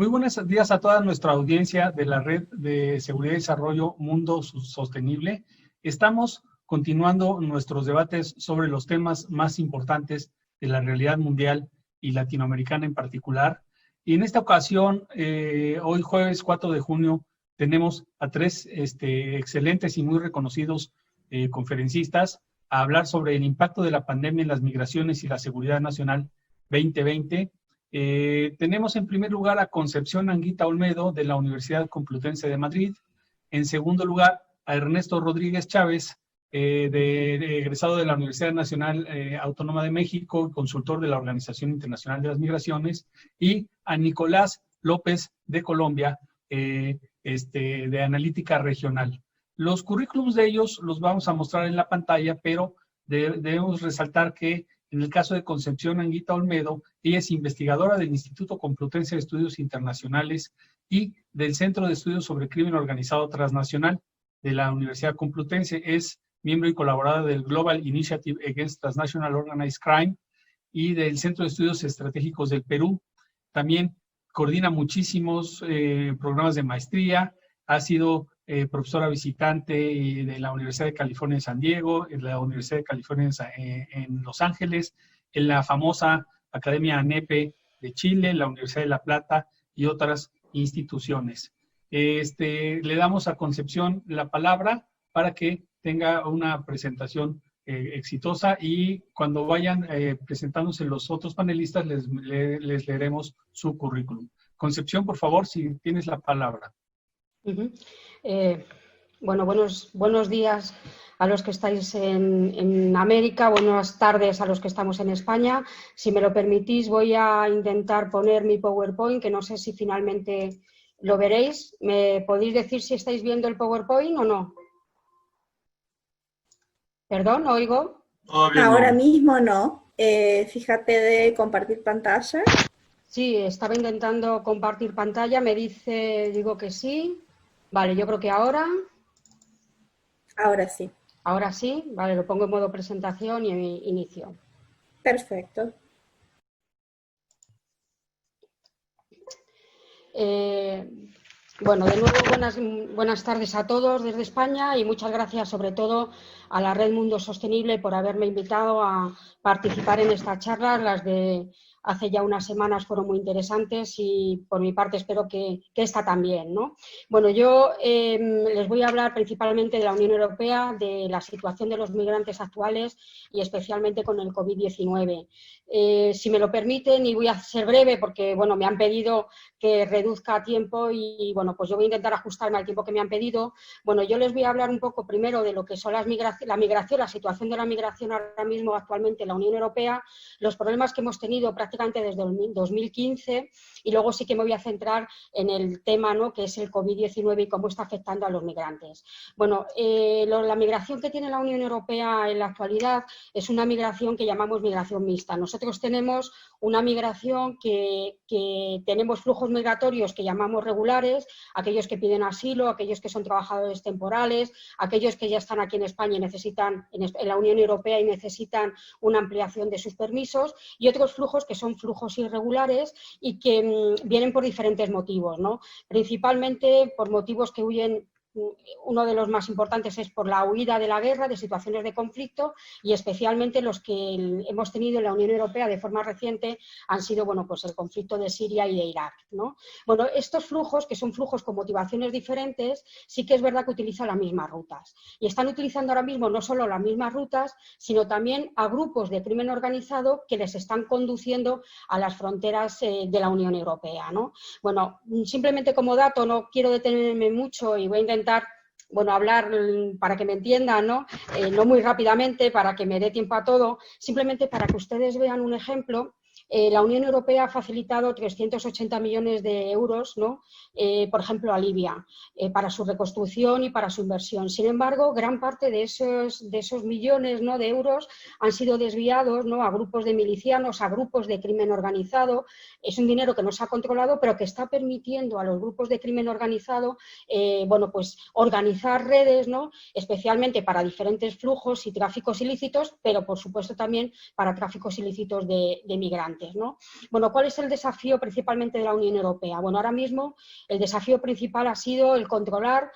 Muy buenos días a toda nuestra audiencia de la Red de Seguridad y Desarrollo Mundo Sostenible. Estamos continuando nuestros debates sobre los temas más importantes de la realidad mundial y latinoamericana en particular. Y en esta ocasión, hoy jueves 4 de junio, tenemos a tres excelentes y muy reconocidos conferencistas a hablar sobre el impacto de la pandemia en las migraciones y la seguridad nacional 2020. Tenemos en primer lugar a Concepción Anguita Olmedo de la Universidad Complutense de Madrid. En segundo lugar, a Ernesto Rodríguez Chávez, egresado de la Universidad Nacional Autónoma de México, consultor de la Organización Internacional de las Migraciones, y a Nicolás López de Colombia, de Analítica Regional. Los currículums de ellos los vamos a mostrar en la pantalla, pero debemos resaltar que en el caso de Concepción Anguita Olmedo, ella es investigadora del Instituto Complutense de Estudios Internacionales y del Centro de Estudios sobre Crimen Organizado Transnacional de la Universidad Complutense. Es miembro y colaboradora del Global Initiative Against Transnational Organized Crime y del Centro de Estudios Estratégicos del Perú. También coordina muchísimos programas de maestría, ha sido profesora visitante de la Universidad de California en San Diego, en la Universidad de California en Los Ángeles, en la famosa Academia ANEPE de Chile, la Universidad de La Plata y otras instituciones. Le damos a Concepción la palabra para que tenga una presentación exitosa y cuando vayan presentándose los otros panelistas les leeremos su currículum. Concepción, por favor, si tienes la palabra. Bueno, buenos días a los que estáis en América, buenas tardes a los que estamos en España. Si me lo permitís, voy a intentar poner mi PowerPoint, que no sé si finalmente lo veréis. ¿Me podéis decir si estáis viendo el PowerPoint o no? ¿Perdón, oigo? Ahora mismo no. Fíjate de compartir pantalla. Sí, estaba intentando compartir pantalla, me digo que sí. Vale, yo creo que ahora. Ahora sí. Ahora sí, vale, lo pongo en modo presentación y inicio. Perfecto. Bueno, de nuevo buenas tardes a todos desde España y muchas gracias sobre todo a la Red Mundo Sostenible por haberme invitado a participar en esta charla. Las de hace ya unas semanas fueron muy interesantes y por mi parte espero que esta también, ¿no? Bueno, yo les voy a hablar principalmente de la Unión Europea, de la situación de los migrantes actuales y especialmente con el COVID-19. Si me lo permiten, y voy a ser breve porque, bueno, me han pedido que reduzca tiempo y, bueno, pues yo voy a intentar ajustarme al tiempo que me han pedido. Bueno, yo les voy a hablar un poco primero de lo que son la migración, la situación de la migración ahora mismo actualmente en la Unión Europea, los problemas que hemos tenido prácticamente desde el 2015 y luego sí que me voy a centrar en el tema, ¿no?, que es el COVID-19 y cómo está afectando a los migrantes. Bueno, la migración que tiene la Unión Europea en la actualidad es una migración que llamamos migración mixta. Nosotros tenemos una migración que tenemos flujos migratorios que llamamos regulares, aquellos que piden asilo, aquellos que son trabajadores temporales, aquellos que ya están aquí en España y necesitan, en la Unión Europea y necesitan una ampliación de sus permisos, y otros flujos que son flujos irregulares y que vienen por diferentes motivos, ¿no? Principalmente por motivos que huyen. Uno de los más importantes es por la huida de la guerra, de situaciones de conflicto, y especialmente los que hemos tenido en la Unión Europea de forma reciente han sido, bueno, pues el conflicto de Siria y de Irak, ¿no? Bueno, estos flujos, que son flujos con motivaciones diferentes, sí que es verdad que utilizan las mismas rutas. Y están utilizando ahora mismo no solo las mismas rutas, sino también a grupos de crimen organizado que les están conduciendo a las fronteras de la Unión Europea, ¿no? Bueno, simplemente como dato, no quiero detenerme mucho y voy a intentar, bueno, hablar para que me entiendan, ¿no? No muy rápidamente, para que me dé tiempo a todo, simplemente para que ustedes vean un ejemplo. La Unión Europea ha facilitado 380 millones de euros, ¿no? Por ejemplo, a Libia, para su reconstrucción y para su inversión. Sin embargo, gran parte de esos millones, ¿no?, de euros han sido desviados, ¿no?, a grupos de milicianos, a grupos de crimen organizado. Es un dinero que no se ha controlado, pero que está permitiendo a los grupos de crimen organizado, bueno, pues organizar redes, ¿no?, especialmente para diferentes flujos y tráficos ilícitos, pero por supuesto también para tráficos ilícitos de migrantes. migrantes, ¿no? Bueno, ¿cuál es el desafío principalmente de la Unión Europea? Bueno, ahora mismo el desafío principal ha sido el controlar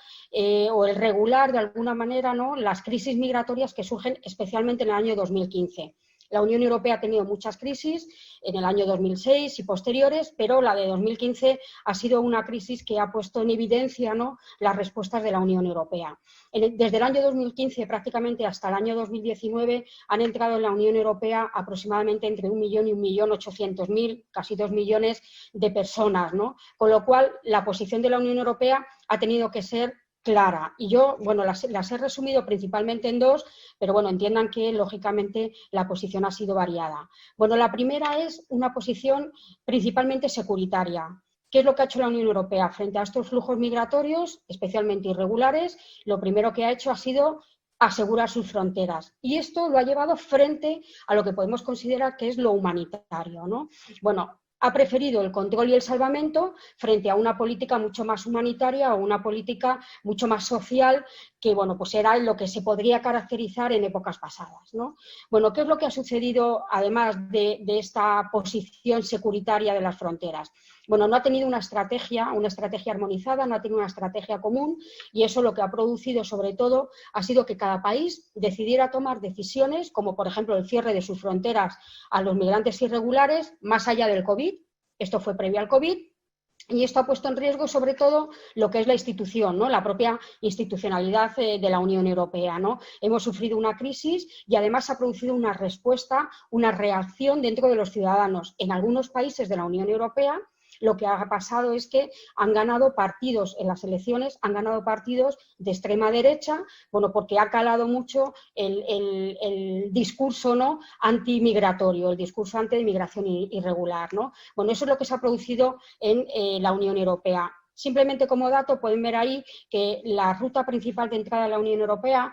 o el regular de alguna manera, ¿no?, las crisis migratorias que surgen especialmente en el año 2015. La Unión Europea ha tenido muchas crisis en el año 2006 y posteriores, pero la de 2015 ha sido una crisis que ha puesto en evidencia, ¿no?, las respuestas de la Unión Europea. Desde el año 2015 prácticamente hasta el año 2019 han entrado en la Unión Europea aproximadamente entre 1 millón y 1.800.000, casi 2 millones de personas, ¿no? Con lo cual la posición de la Unión Europea ha tenido que ser clara. Y yo, bueno, las he resumido principalmente en dos, pero bueno, entiendan que lógicamente la posición ha sido variada. Bueno, la primera es una posición principalmente securitaria. ¿Qué es lo que ha hecho la Unión Europea frente a estos flujos migratorios, especialmente irregulares? Lo primero que ha hecho ha sido asegurar sus fronteras. Y esto lo ha llevado frente a lo que podemos considerar que es lo humanitario, ¿no? Bueno, ha preferido el control y el salvamento frente a una política mucho más humanitaria o una política mucho más social que, bueno, pues era lo que se podría caracterizar en épocas pasadas, ¿no? Bueno, ¿qué es lo que ha sucedido además de esta posición securitaria de las fronteras? Bueno, no ha tenido una estrategia armonizada, no ha tenido una estrategia común y eso lo que ha producido sobre todo ha sido que cada país decidiera tomar decisiones como por ejemplo el cierre de sus fronteras a los migrantes irregulares más allá del COVID. Esto fue previo al COVID. Y esto ha puesto en riesgo, sobre todo, lo que es la institución, ¿no?, la propia institucionalidad de la Unión Europea, ¿no? Hemos sufrido una crisis y además ha producido una respuesta, una reacción dentro de los ciudadanos. En algunos países de la Unión Europea lo que ha pasado es que han ganado partidos en las elecciones, han ganado partidos de extrema derecha, bueno, porque ha calado mucho el discurso, ¿no?, antimigratorio, el discurso anti-inmigración irregular, ¿no? Bueno, eso es lo que se ha producido en la Unión Europea. Simplemente como dato pueden ver ahí que la ruta principal de entrada a la Unión Europea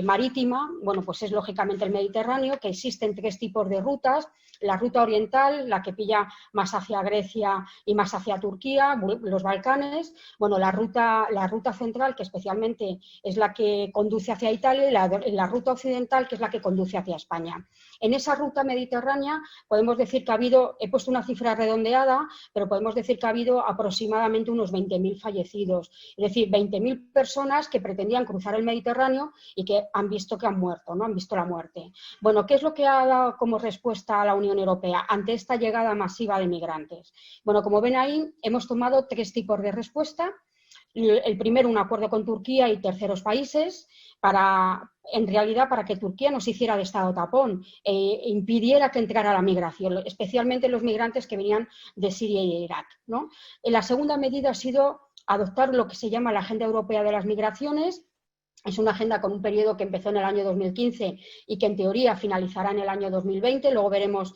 marítima, bueno, pues es lógicamente el Mediterráneo, que existen 3 tipos de rutas. La ruta oriental, la que pilla más hacia Grecia y más hacia Turquía, los Balcanes. Bueno, la ruta central, que especialmente es la que conduce hacia Italia, y la ruta occidental, que es la que conduce hacia España. En esa ruta mediterránea podemos decir que ha habido, he puesto una cifra redondeada, pero podemos decir que ha habido aproximadamente unos 20.000 fallecidos. Es decir, 20.000 personas que pretendían cruzar el Mediterráneo y que han visto que han muerto, ¿no? Han visto la muerte. Bueno, ¿qué es lo que ha dado como respuesta a la Unión Europea ante esta llegada masiva de migrantes? Bueno, como ven ahí, hemos tomado 3 tipos de respuesta. El primero, un acuerdo con Turquía y terceros países en realidad para que Turquía no se hiciera de estado tapón e impidiera que entrara la migración, especialmente los migrantes que venían de Siria y de Irak, ¿no? La segunda medida ha sido adoptar lo que se llama la Agenda Europea de las Migraciones. Es una agenda con un periodo que empezó en el año 2015 y que en teoría finalizará en el año 2020. Luego veremos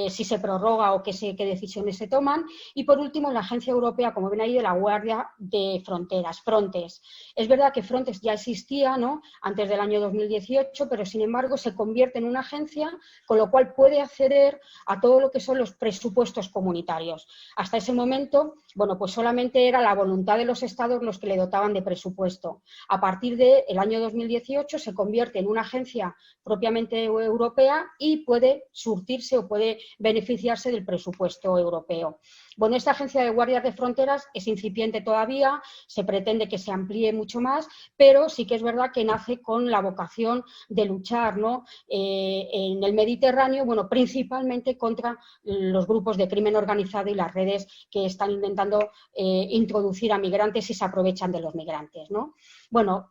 si se prorroga o qué decisiones se toman. Y por último, la Agencia Europea, como ven ahí, de la Guardia de Fronteras, Frontex. Es verdad que Frontex ya existía, ¿no?, antes del año 2018, pero sin embargo se convierte en una agencia, con lo cual puede acceder a todo lo que son los presupuestos comunitarios. Hasta ese momento, bueno, pues solamente era la voluntad de los Estados los que le dotaban de presupuesto. A partir de el año 2018 se convierte en una agencia propiamente europea y puede surtirse o puede beneficiarse del presupuesto europeo. Bueno, esta agencia de guardias de fronteras es incipiente todavía, se pretende que se amplíe mucho más, pero sí que es verdad que nace con la vocación de luchar, ¿no?, en el Mediterráneo, bueno, principalmente contra los grupos de crimen organizado y las redes que están intentando introducir a migrantes y se aprovechan de los migrantes, ¿no? Bueno,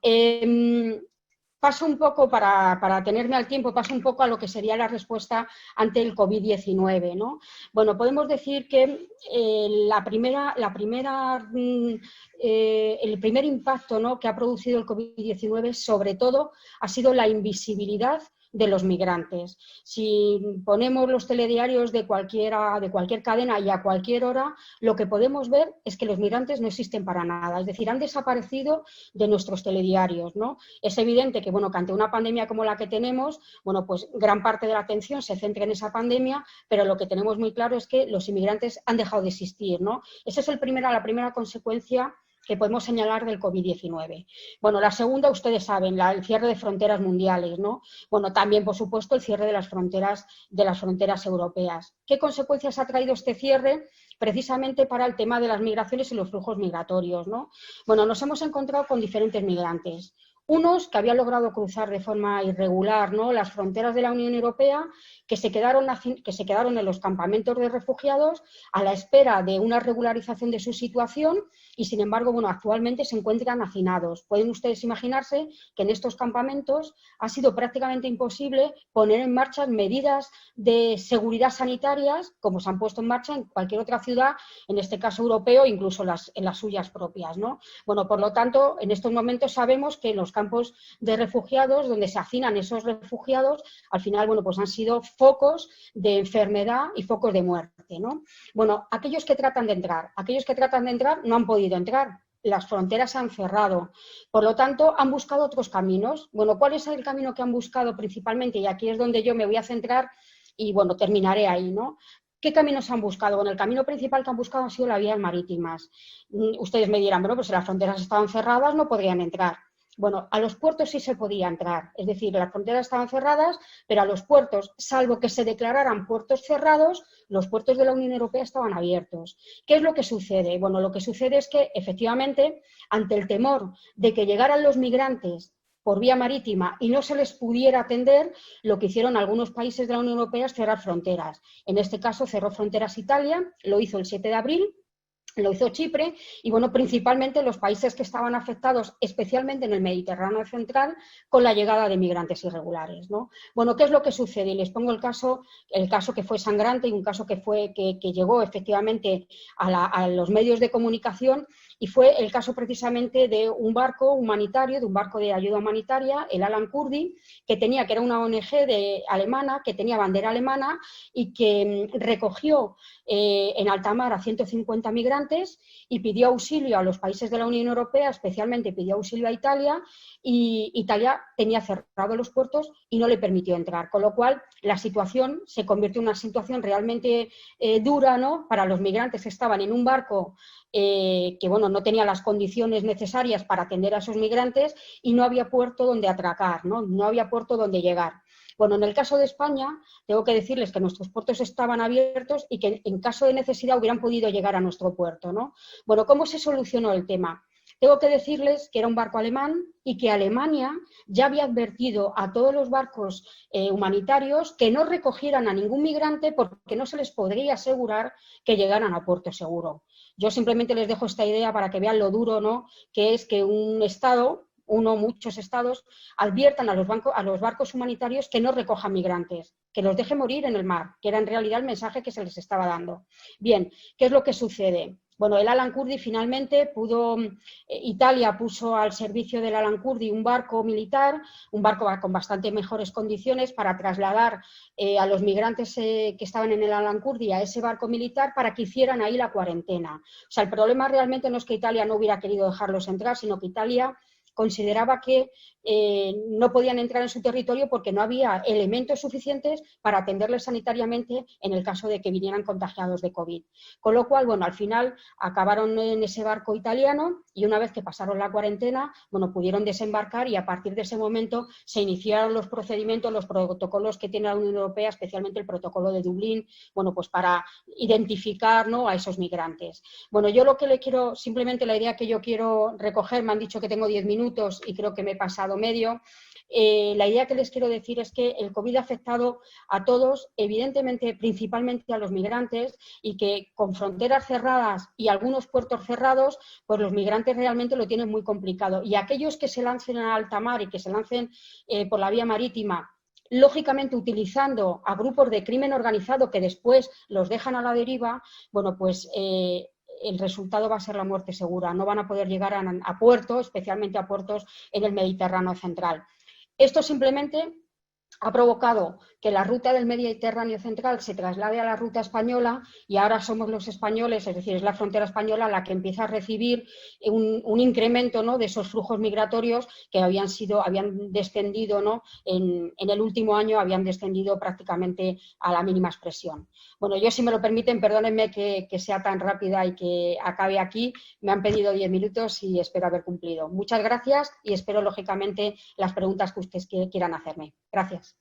paso un poco, para tenerme al tiempo, paso un poco a lo que sería la respuesta ante el COVID-19, ¿no? Bueno, podemos decir que el primer impacto, ¿no?, que ha producido el COVID-19 sobre todo ha sido la invisibilidad de los migrantes. Si ponemos los telediarios de cualquier cadena y a cualquier hora, lo que podemos ver es que los migrantes no existen para nada, es decir, han desaparecido de nuestros telediarios, ¿no? Es evidente que, bueno, que ante una pandemia como la que tenemos, bueno, pues gran parte de la atención se centra en esa pandemia, pero lo que tenemos muy claro es que los inmigrantes han dejado de existir, ¿no? Esa es la primera consecuencia que podemos señalar del COVID-19. Bueno, la segunda, ustedes saben, el cierre de fronteras mundiales, ¿no? Bueno, también, por supuesto, el cierre de las fronteras europeas. ¿Qué consecuencias ha traído este cierre? Precisamente para el tema de las migraciones y los flujos migratorios, ¿no? Bueno, nos hemos encontrado con diferentes migrantes. Unos que habían logrado cruzar de forma irregular, ¿no?, las fronteras de la Unión Europea, que se quedaron en los campamentos de refugiados a la espera de una regularización de su situación y, sin embargo, bueno, actualmente se encuentran hacinados. Pueden ustedes imaginarse que en estos campamentos ha sido prácticamente imposible poner en marcha medidas de seguridad sanitarias como se han puesto en marcha en cualquier otra ciudad, en este caso europeo, incluso en las suyas propias, ¿no? Bueno, por lo tanto, en estos momentos sabemos que los campos de refugiados, donde se hacinan esos refugiados, al final, bueno, pues han sido focos de enfermedad y focos de muerte, ¿no? Bueno, aquellos que tratan de entrar no han podido entrar. Las fronteras se han cerrado. Por lo tanto, han buscado otros caminos. Bueno, ¿cuál es el camino que han buscado principalmente? Y aquí es donde yo me voy a centrar y, bueno, terminaré ahí, ¿no? ¿Qué caminos han buscado? Bueno, el camino principal que han buscado han sido las vías marítimas. Ustedes me dirán, bueno, pues si las fronteras estaban cerradas no podrían entrar. Bueno, a los puertos sí se podía entrar, es decir, las fronteras estaban cerradas, pero a los puertos, salvo que se declararan puertos cerrados, los puertos de la Unión Europea estaban abiertos. ¿Qué es lo que sucede? Bueno, lo que sucede es que, efectivamente, ante el temor de que llegaran los migrantes por vía marítima y no se les pudiera atender, lo que hicieron algunos países de la Unión Europea es cerrar fronteras. En este caso, cerró fronteras Italia, lo hizo el 7 de abril, lo hizo Chipre y, bueno, principalmente los países que estaban afectados, especialmente en el Mediterráneo central, con la llegada de migrantes irregulares, ¿no? Bueno, ¿qué es lo que sucede? Y les pongo el caso que fue sangrante y un caso que llegó efectivamente a los medios de comunicación, y fue el caso precisamente de un barco humanitario, de un barco de ayuda humanitaria, el Alan Kurdi, que era una ONG alemana, que tenía bandera alemana y que recogió en alta mar a 150 migrantes y pidió auxilio a los países de la Unión Europea, especialmente pidió auxilio a Italia, y Italia tenía cerrados los puertos y no le permitió entrar, con lo cual la situación se convirtió en una situación realmente dura, ¿no?, para los migrantes que estaban en un barco que, bueno, no tenía las condiciones necesarias para atender a esos migrantes y no había puerto donde atracar, no había puerto donde llegar. Bueno, en el caso de España, tengo que decirles que nuestros puertos estaban abiertos y que en caso de necesidad hubieran podido llegar a nuestro puerto, ¿no? Bueno, ¿cómo se solucionó el tema? Tengo que decirles que era un barco alemán y que Alemania ya había advertido a todos los barcos humanitarios que no recogieran a ningún migrante porque no se les podría asegurar que llegaran a puerto seguro. Yo simplemente les dejo esta idea para que vean lo duro, ¿no?, que es que un Estado, muchos estados, adviertan a los barcos humanitarios que no recojan migrantes, que los deje morir en el mar, que era en realidad el mensaje que se les estaba dando. Bien, ¿qué es lo que sucede? Bueno, el Alan Kurdi finalmente Italia puso al servicio del Alan Kurdi un barco militar, un barco con bastante mejores condiciones para trasladar a los migrantes que estaban en el Alan Kurdi a ese barco militar para que hicieran ahí la cuarentena. O sea, el problema realmente no es que Italia no hubiera querido dejarlos entrar, sino que Italia consideraba que no podían entrar en su territorio porque no había elementos suficientes para atenderles sanitariamente en el caso de que vinieran contagiados de COVID. Con lo cual, bueno, al final acabaron en ese barco italiano y una vez que pasaron la cuarentena, bueno, pudieron desembarcar y a partir de ese momento se iniciaron los procedimientos, los protocolos que tiene la Unión Europea, especialmente el protocolo de Dublín, bueno, pues para identificar, ¿no?, a esos migrantes. Bueno, yo lo que le quiero, simplemente la idea que yo quiero recoger, me han dicho que tengo 10 minutos y creo que me he pasado medio. La idea que les quiero decir es que el COVID ha afectado a todos, evidentemente, principalmente a los migrantes, y que con fronteras cerradas y algunos puertos cerrados, pues los migrantes realmente lo tienen muy complicado. Y aquellos que se lancen a alta mar y que se lancen por la vía marítima, lógicamente utilizando a grupos de crimen organizado que después los dejan a la deriva, bueno, pues el resultado va a ser la muerte segura. No van a poder llegar a puertos, especialmente a puertos en el Mediterráneo central. Esto simplemente ha provocado que la ruta del Mediterráneo central se traslade a la ruta española y ahora somos los españoles, es decir, es la frontera española la que empieza a recibir un incremento, ¿no?, de esos flujos migratorios que habían descendido, ¿no?, en el último año, habían descendido prácticamente a la mínima expresión. Bueno, yo, si me lo permiten, perdónenme que sea tan rápida y que acabe aquí. Me han pedido 10 minutos y espero haber cumplido. Muchas gracias y espero, lógicamente, las preguntas que ustedes quieran hacerme. Gracias.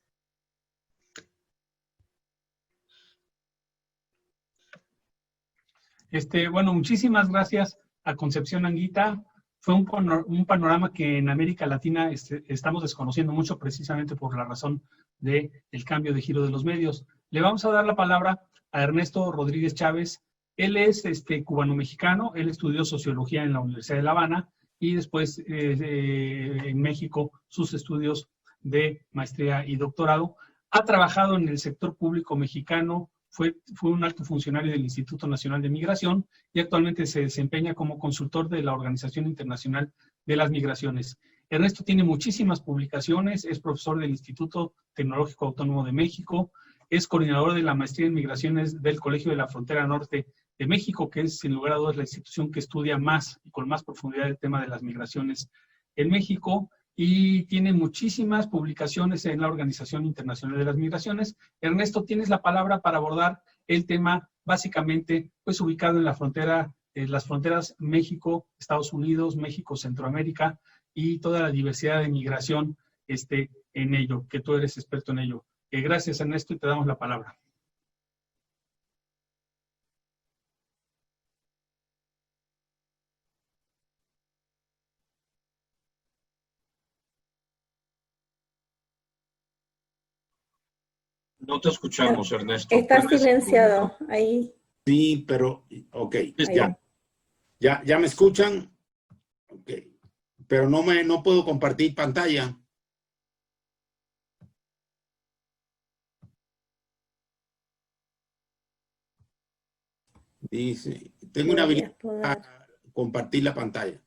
Bueno, muchísimas gracias a Concepción Anguita. Fue un panorama que en América Latina estamos desconociendo mucho, precisamente por la razón del cambio de giro de los medios. Le vamos a dar la palabra a Ernesto Rodríguez Chávez. Él es cubano-mexicano, él estudió sociología en la Universidad de La Habana y después en México sus estudios de maestría y doctorado. Ha trabajado en el sector público mexicano, fue un alto funcionario del Instituto Nacional de Migración y actualmente se desempeña como consultor de la Organización Internacional de las Migraciones. Ernesto tiene muchísimas publicaciones, es profesor del Instituto Tecnológico Autónomo de México, es coordinador de la maestría en migraciones del Colegio de la Frontera Norte de México, que es, sin lugar a dudas, la institución que estudia más y con más profundidad el tema de las migraciones en México, y tiene muchísimas publicaciones en la Organización Internacional de las Migraciones. Ernesto, tienes la palabra para abordar el tema básicamente pues ubicado en la frontera, las fronteras México, Estados Unidos, México, Centroamérica y toda la diversidad de migración en ello, que tú eres experto en ello. Gracias, Ernesto, y te damos la palabra. No te escuchamos, Ernesto. Está silenciado ahí. Sí, pero, ok, ahí. ¿Ya me escuchan? Ok, pero no puedo compartir pantalla. Dice, tengo una habilidad para compartir la pantalla.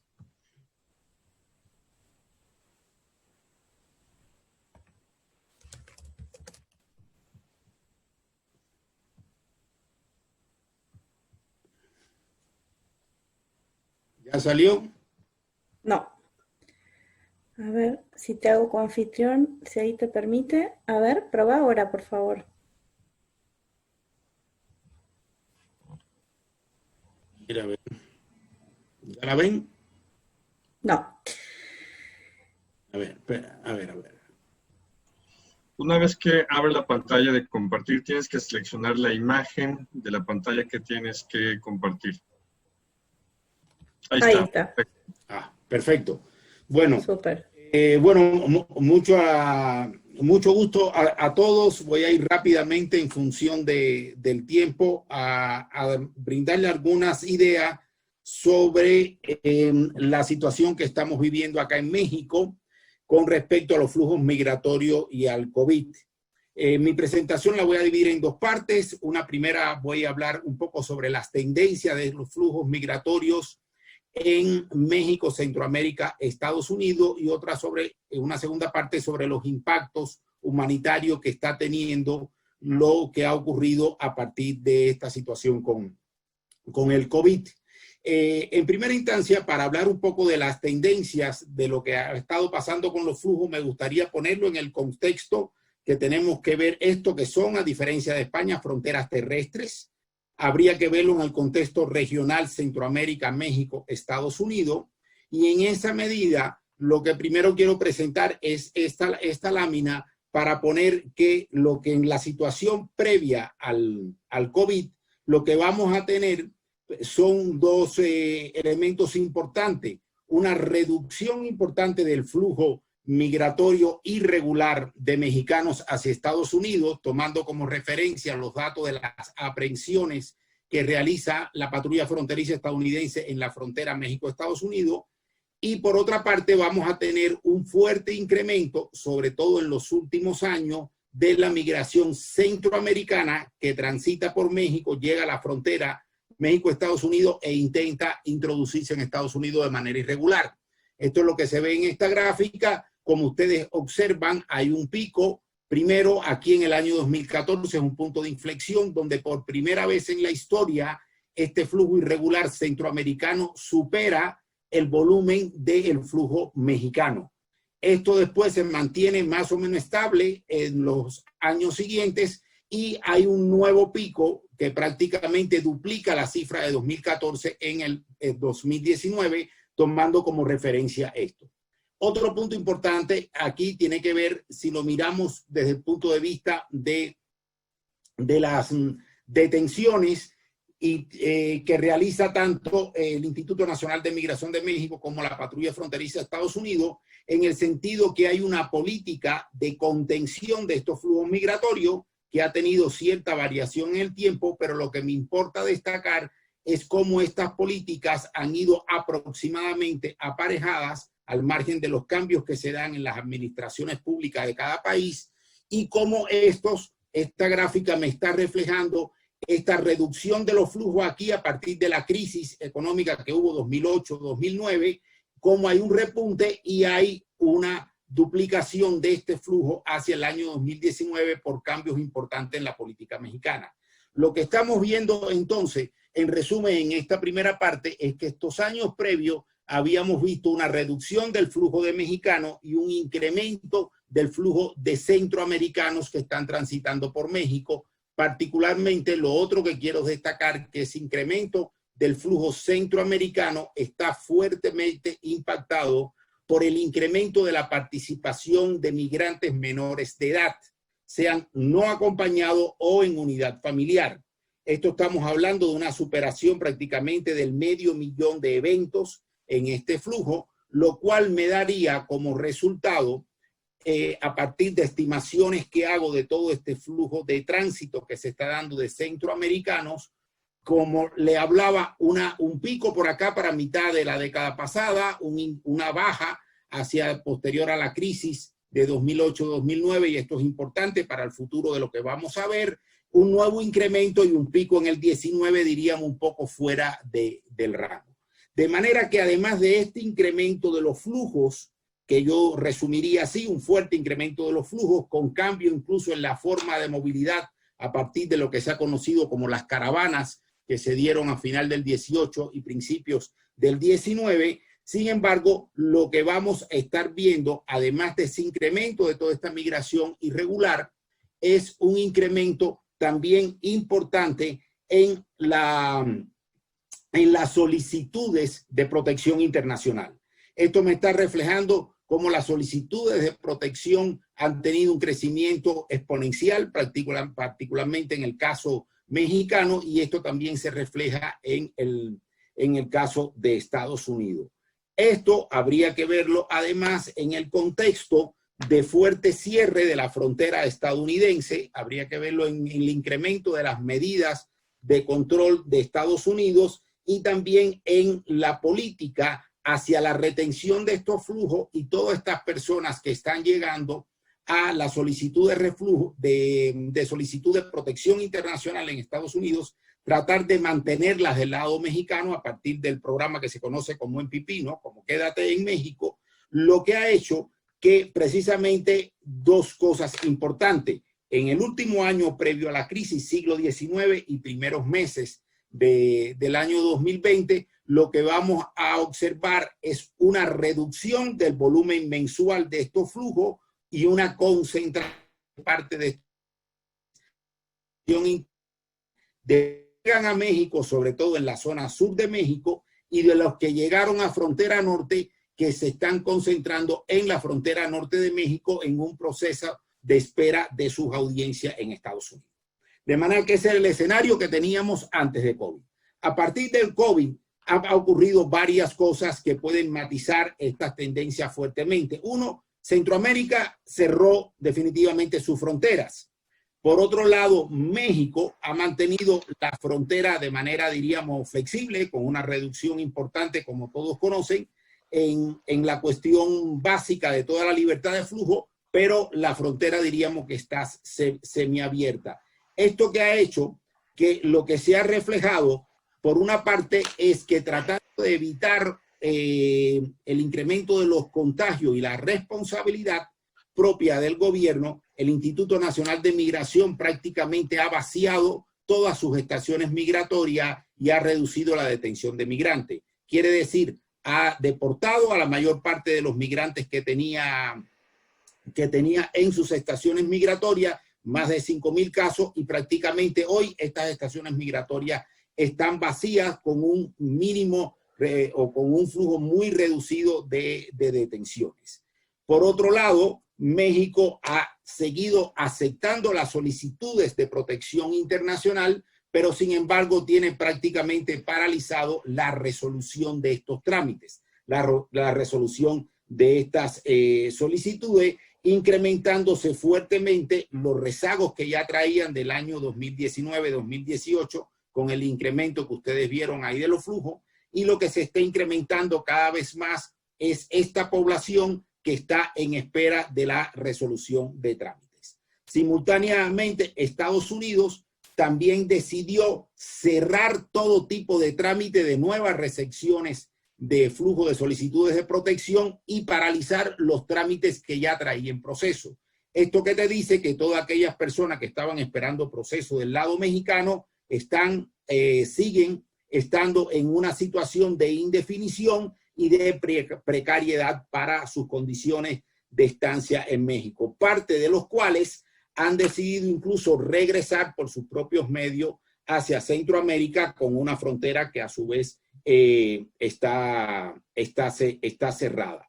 ¿Ya salió? No. A ver, si te hago coanfitrión, si ahí te permite. A ver, prueba ahora, por favor. Mira, a ver. ¿Ya la ven? No. A ver, espera, a ver. Una vez que abres la pantalla de compartir, tienes que seleccionar la imagen de la pantalla que tienes que compartir. Ahí está. Perfecto. Bueno, súper. Mucho gusto a todos. Voy a ir rápidamente en función del tiempo a brindarle algunas ideas sobre la situación que estamos viviendo acá en México con respecto a los flujos migratorios y al COVID. Mi presentación la voy a dividir en dos partes. Una primera, voy a hablar un poco sobre las tendencias de los flujos migratorios en México, Centroamérica, Estados Unidos, y una segunda parte sobre los impactos humanitarios que está teniendo lo que ha ocurrido a partir de esta situación con el COVID. En primera instancia, para hablar un poco de las tendencias de lo que ha estado pasando con los flujos, me gustaría ponerlo en el contexto que tenemos que ver esto, que son, a diferencia de España, fronteras terrestres. Habría que verlo en el contexto regional Centroamérica, México, Estados Unidos. Y en esa medida, lo que primero quiero presentar es esta lámina para poner que lo que en la situación previa al COVID, lo que vamos a tener son dos elementos importantes. Una reducción importante del flujo migratorio irregular de mexicanos hacia Estados Unidos, tomando como referencia los datos de las aprehensiones que realiza la patrulla fronteriza estadounidense en la frontera México-Estados Unidos. Y por otra parte, vamos a tener un fuerte incremento, sobre todo en los últimos años, de la migración centroamericana que transita por México, llega a la frontera México-Estados Unidos e intenta introducirse en Estados Unidos de manera irregular. Esto es lo que se ve en esta gráfica. Como ustedes observan, hay un pico Primero, aquí en el año 2014 es un punto de inflexión donde por primera vez en la historia este flujo irregular centroamericano supera el volumen del flujo mexicano. Esto después se mantiene más o menos estable en los años siguientes y hay un nuevo pico que prácticamente duplica la cifra de 2014 en el 2019, tomando como referencia esto. Otro punto importante aquí tiene que ver, si lo miramos desde el punto de vista de las detenciones y que realiza tanto el Instituto Nacional de Migración de México como la Patrulla Fronteriza de Estados Unidos, en el sentido que hay una política de contención de estos flujos migratorios que ha tenido cierta variación en el tiempo, pero lo que me importa destacar es cómo estas políticas han ido aproximadamente aparejadas al margen de los cambios que se dan en las administraciones públicas de cada país y cómo esta gráfica me está reflejando esta reducción de los flujos aquí a partir de la crisis económica que hubo 2008-2009, cómo hay un repunte y hay una duplicación de este flujo hacia el año 2019 por cambios importantes en la política mexicana. Lo que estamos viendo entonces, en resumen, en esta primera parte, es que estos años previos habíamos visto una reducción del flujo de mexicanos y un incremento del flujo de centroamericanos que están transitando por México. Particularmente, lo otro que quiero destacar, que ese incremento del flujo centroamericano está fuertemente impactado por el incremento de la participación de migrantes menores de edad, sean no acompañados o en unidad familiar. Esto estamos hablando de una superación prácticamente del 500,000 de eventos en este flujo, lo cual me daría como resultado, a partir de estimaciones que hago de todo este flujo de tránsito que se está dando de centroamericanos, como le hablaba, un pico por acá para mitad de la década pasada, una baja hacia posterior a la crisis de 2008-2009, y esto es importante para el futuro de lo que vamos a ver, un nuevo incremento y un pico en el 19, diríamos, un poco fuera del rango. De manera que además de este incremento de los flujos, que yo resumiría así, un fuerte incremento de los flujos, con cambio incluso en la forma de movilidad a partir de lo que se ha conocido como las caravanas que se dieron a final del 18 y principios del 19. Sin embargo, lo que vamos a estar viendo, además de ese incremento de toda esta migración irregular, es un incremento también importante en las solicitudes de protección internacional. Esto me está reflejando cómo las solicitudes de protección han tenido un crecimiento exponencial, particularmente en el caso mexicano, y esto también se refleja en el caso de Estados Unidos. Esto habría que verlo además en el contexto de fuerte cierre de la frontera estadounidense, habría que verlo en el incremento de las medidas de control de Estados Unidos y también en la política hacia la retención de estos flujos y todas estas personas que están llegando a la solicitud de reflujo, de solicitud de protección internacional en Estados Unidos, tratar de mantenerlas del lado mexicano a partir del programa que se conoce como MPP, ¿no? Como Quédate en México, lo que ha hecho que precisamente dos cosas importantes. En el último año previo a la crisis, siglo XIX y primeros meses del año 2020, lo que vamos a observar es una reducción del volumen mensual de estos flujos y una concentración de parte de llegan a México, sobre todo en la zona sur de México, y de los que llegaron a frontera norte, que se están concentrando en la frontera norte de México en un proceso de espera de sus audiencias en Estados Unidos. De manera que ese es el escenario que teníamos antes de COVID. A partir del COVID ha ocurrido varias cosas que pueden matizar estas tendencias fuertemente. Uno, Centroamérica cerró definitivamente sus fronteras. Por otro lado, México ha mantenido la frontera de manera, diríamos, flexible, con una reducción importante, como todos conocen, en la cuestión básica de toda la libertad de flujo, pero la frontera, diríamos, que está semiabierta. Esto que ha hecho que lo que se ha reflejado, por una parte, es que tratando de evitar el incremento de los contagios y la responsabilidad, propia del gobierno, el Instituto Nacional de Migración prácticamente ha vaciado todas sus estaciones migratorias y ha reducido la detención de migrantes. Quiere decir, ha deportado a la mayor parte de los migrantes que tenía en sus estaciones migratorias, más de 5.000 casos, y prácticamente hoy estas estaciones migratorias están vacías con un mínimo o con un flujo muy reducido de detenciones. Por otro lado, México ha seguido aceptando las solicitudes de protección internacional, pero sin embargo tiene prácticamente paralizado la resolución de estos trámites, la resolución de estas solicitudes, incrementándose fuertemente los rezagos que ya traían del año 2019-2018 con el incremento que ustedes vieron ahí de los flujos, y lo que se está incrementando cada vez más es esta población que está en espera de la resolución de trámites. Simultáneamente, Estados Unidos también decidió cerrar todo tipo de trámite de nuevas recepciones de flujo de solicitudes de protección y paralizar los trámites que ya traía en proceso. Esto que te dice que todas aquellas personas que estaban esperando proceso del lado mexicano siguen estando en una situación de indefinición y de precariedad para sus condiciones de estancia en México, parte de los cuales han decidido incluso regresar por sus propios medios hacia Centroamérica con una frontera que a su vez está cerrada.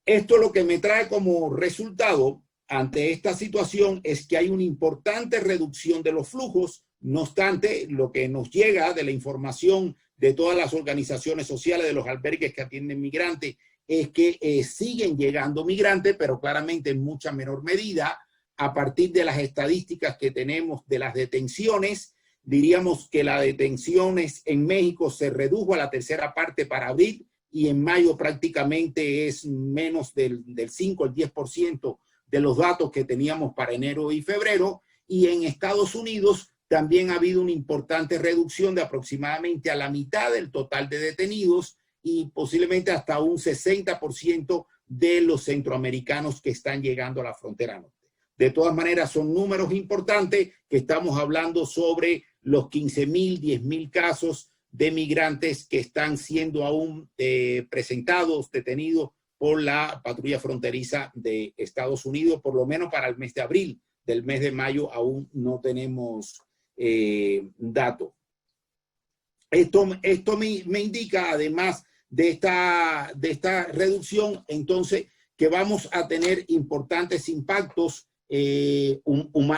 Esto lo que me trae como resultado ante esta situación es que hay una importante reducción de los flujos. No obstante, lo que nos llega de la información de todas las organizaciones sociales, de los albergues que atienden migrantes, es que siguen llegando migrantes, pero claramente en mucha menor medida. A partir de las estadísticas que tenemos de las detenciones, diríamos que las detenciones en México se redujo a la tercera parte para abril, y en mayo prácticamente es menos del 5 al 10% de los datos que teníamos para enero y febrero. Y en Estados Unidos también ha habido una importante reducción de aproximadamente a la mitad del total de detenidos y posiblemente hasta un 60% de los centroamericanos que están llegando a la frontera norte. De todas maneras, son números importantes que estamos hablando sobre los 15.000, 10.000 casos de migrantes que están siendo aún presentados, detenidos por la patrulla fronteriza de Estados Unidos, por lo menos para el mes de abril. Del mes de mayo aún no tenemos datos. Esto me indica, además de esta reducción, entonces, que vamos a tener importantes impactos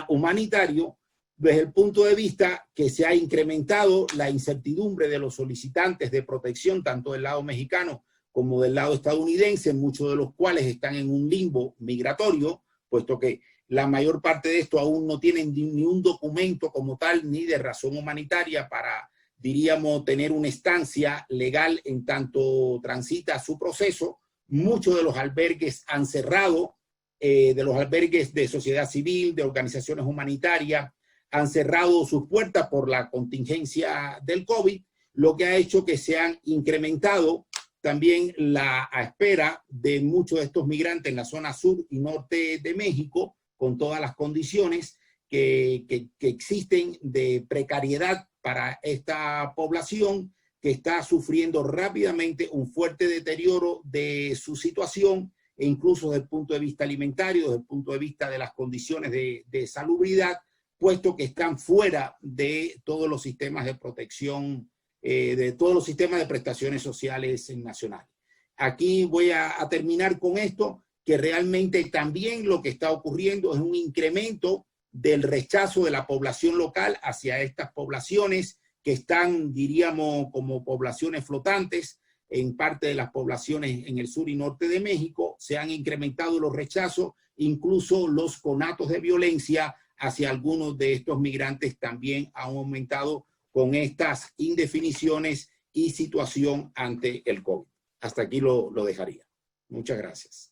humanitarios desde el punto de vista que se ha incrementado la incertidumbre de los solicitantes de protección, tanto del lado mexicano como del lado estadounidense, muchos de los cuales están en un limbo migratorio, puesto que la mayor parte de esto aún no tienen ni un documento como tal, ni de razón humanitaria para, diríamos, tener una estancia legal en tanto transita su proceso. Muchos de los albergues han cerrado, de los albergues de sociedad civil, de organizaciones humanitarias, han cerrado sus puertas por la contingencia del COVID, lo que ha hecho que se han incrementado también la espera de muchos de estos migrantes en la zona sur y norte de México, con todas las condiciones que existen de precariedad para esta población que está sufriendo rápidamente un fuerte deterioro de su situación, e incluso desde el punto de vista alimentario, desde el punto de vista de las condiciones de salubridad, puesto que están fuera de todos los sistemas de protección, de todos los sistemas de prestaciones sociales nacionales. Aquí voy a terminar con esto, que realmente también lo que está ocurriendo es un incremento del rechazo de la población local hacia estas poblaciones que están, diríamos, como poblaciones flotantes. En parte de las poblaciones en el sur y norte de México se han incrementado los rechazos, incluso los conatos de violencia hacia algunos de estos migrantes también han aumentado con estas indefiniciones y situación ante el COVID. Hasta aquí lo dejaría. Muchas gracias.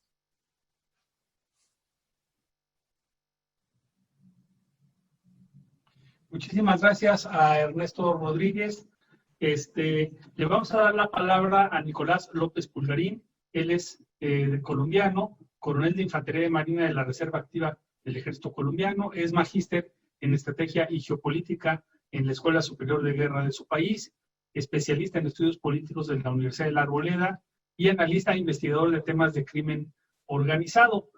Muchísimas gracias a Ernesto Rodríguez. Le vamos a dar la palabra a Nicolás López Pulgarín. Él es colombiano, coronel de Infantería de Marina de la Reserva Activa del Ejército Colombiano, es magíster en Estrategia y Geopolítica en la Escuela Superior de Guerra de su país, especialista en estudios políticos de la Universidad de La Arboleda y analista e investigador de temas de crimen organizado.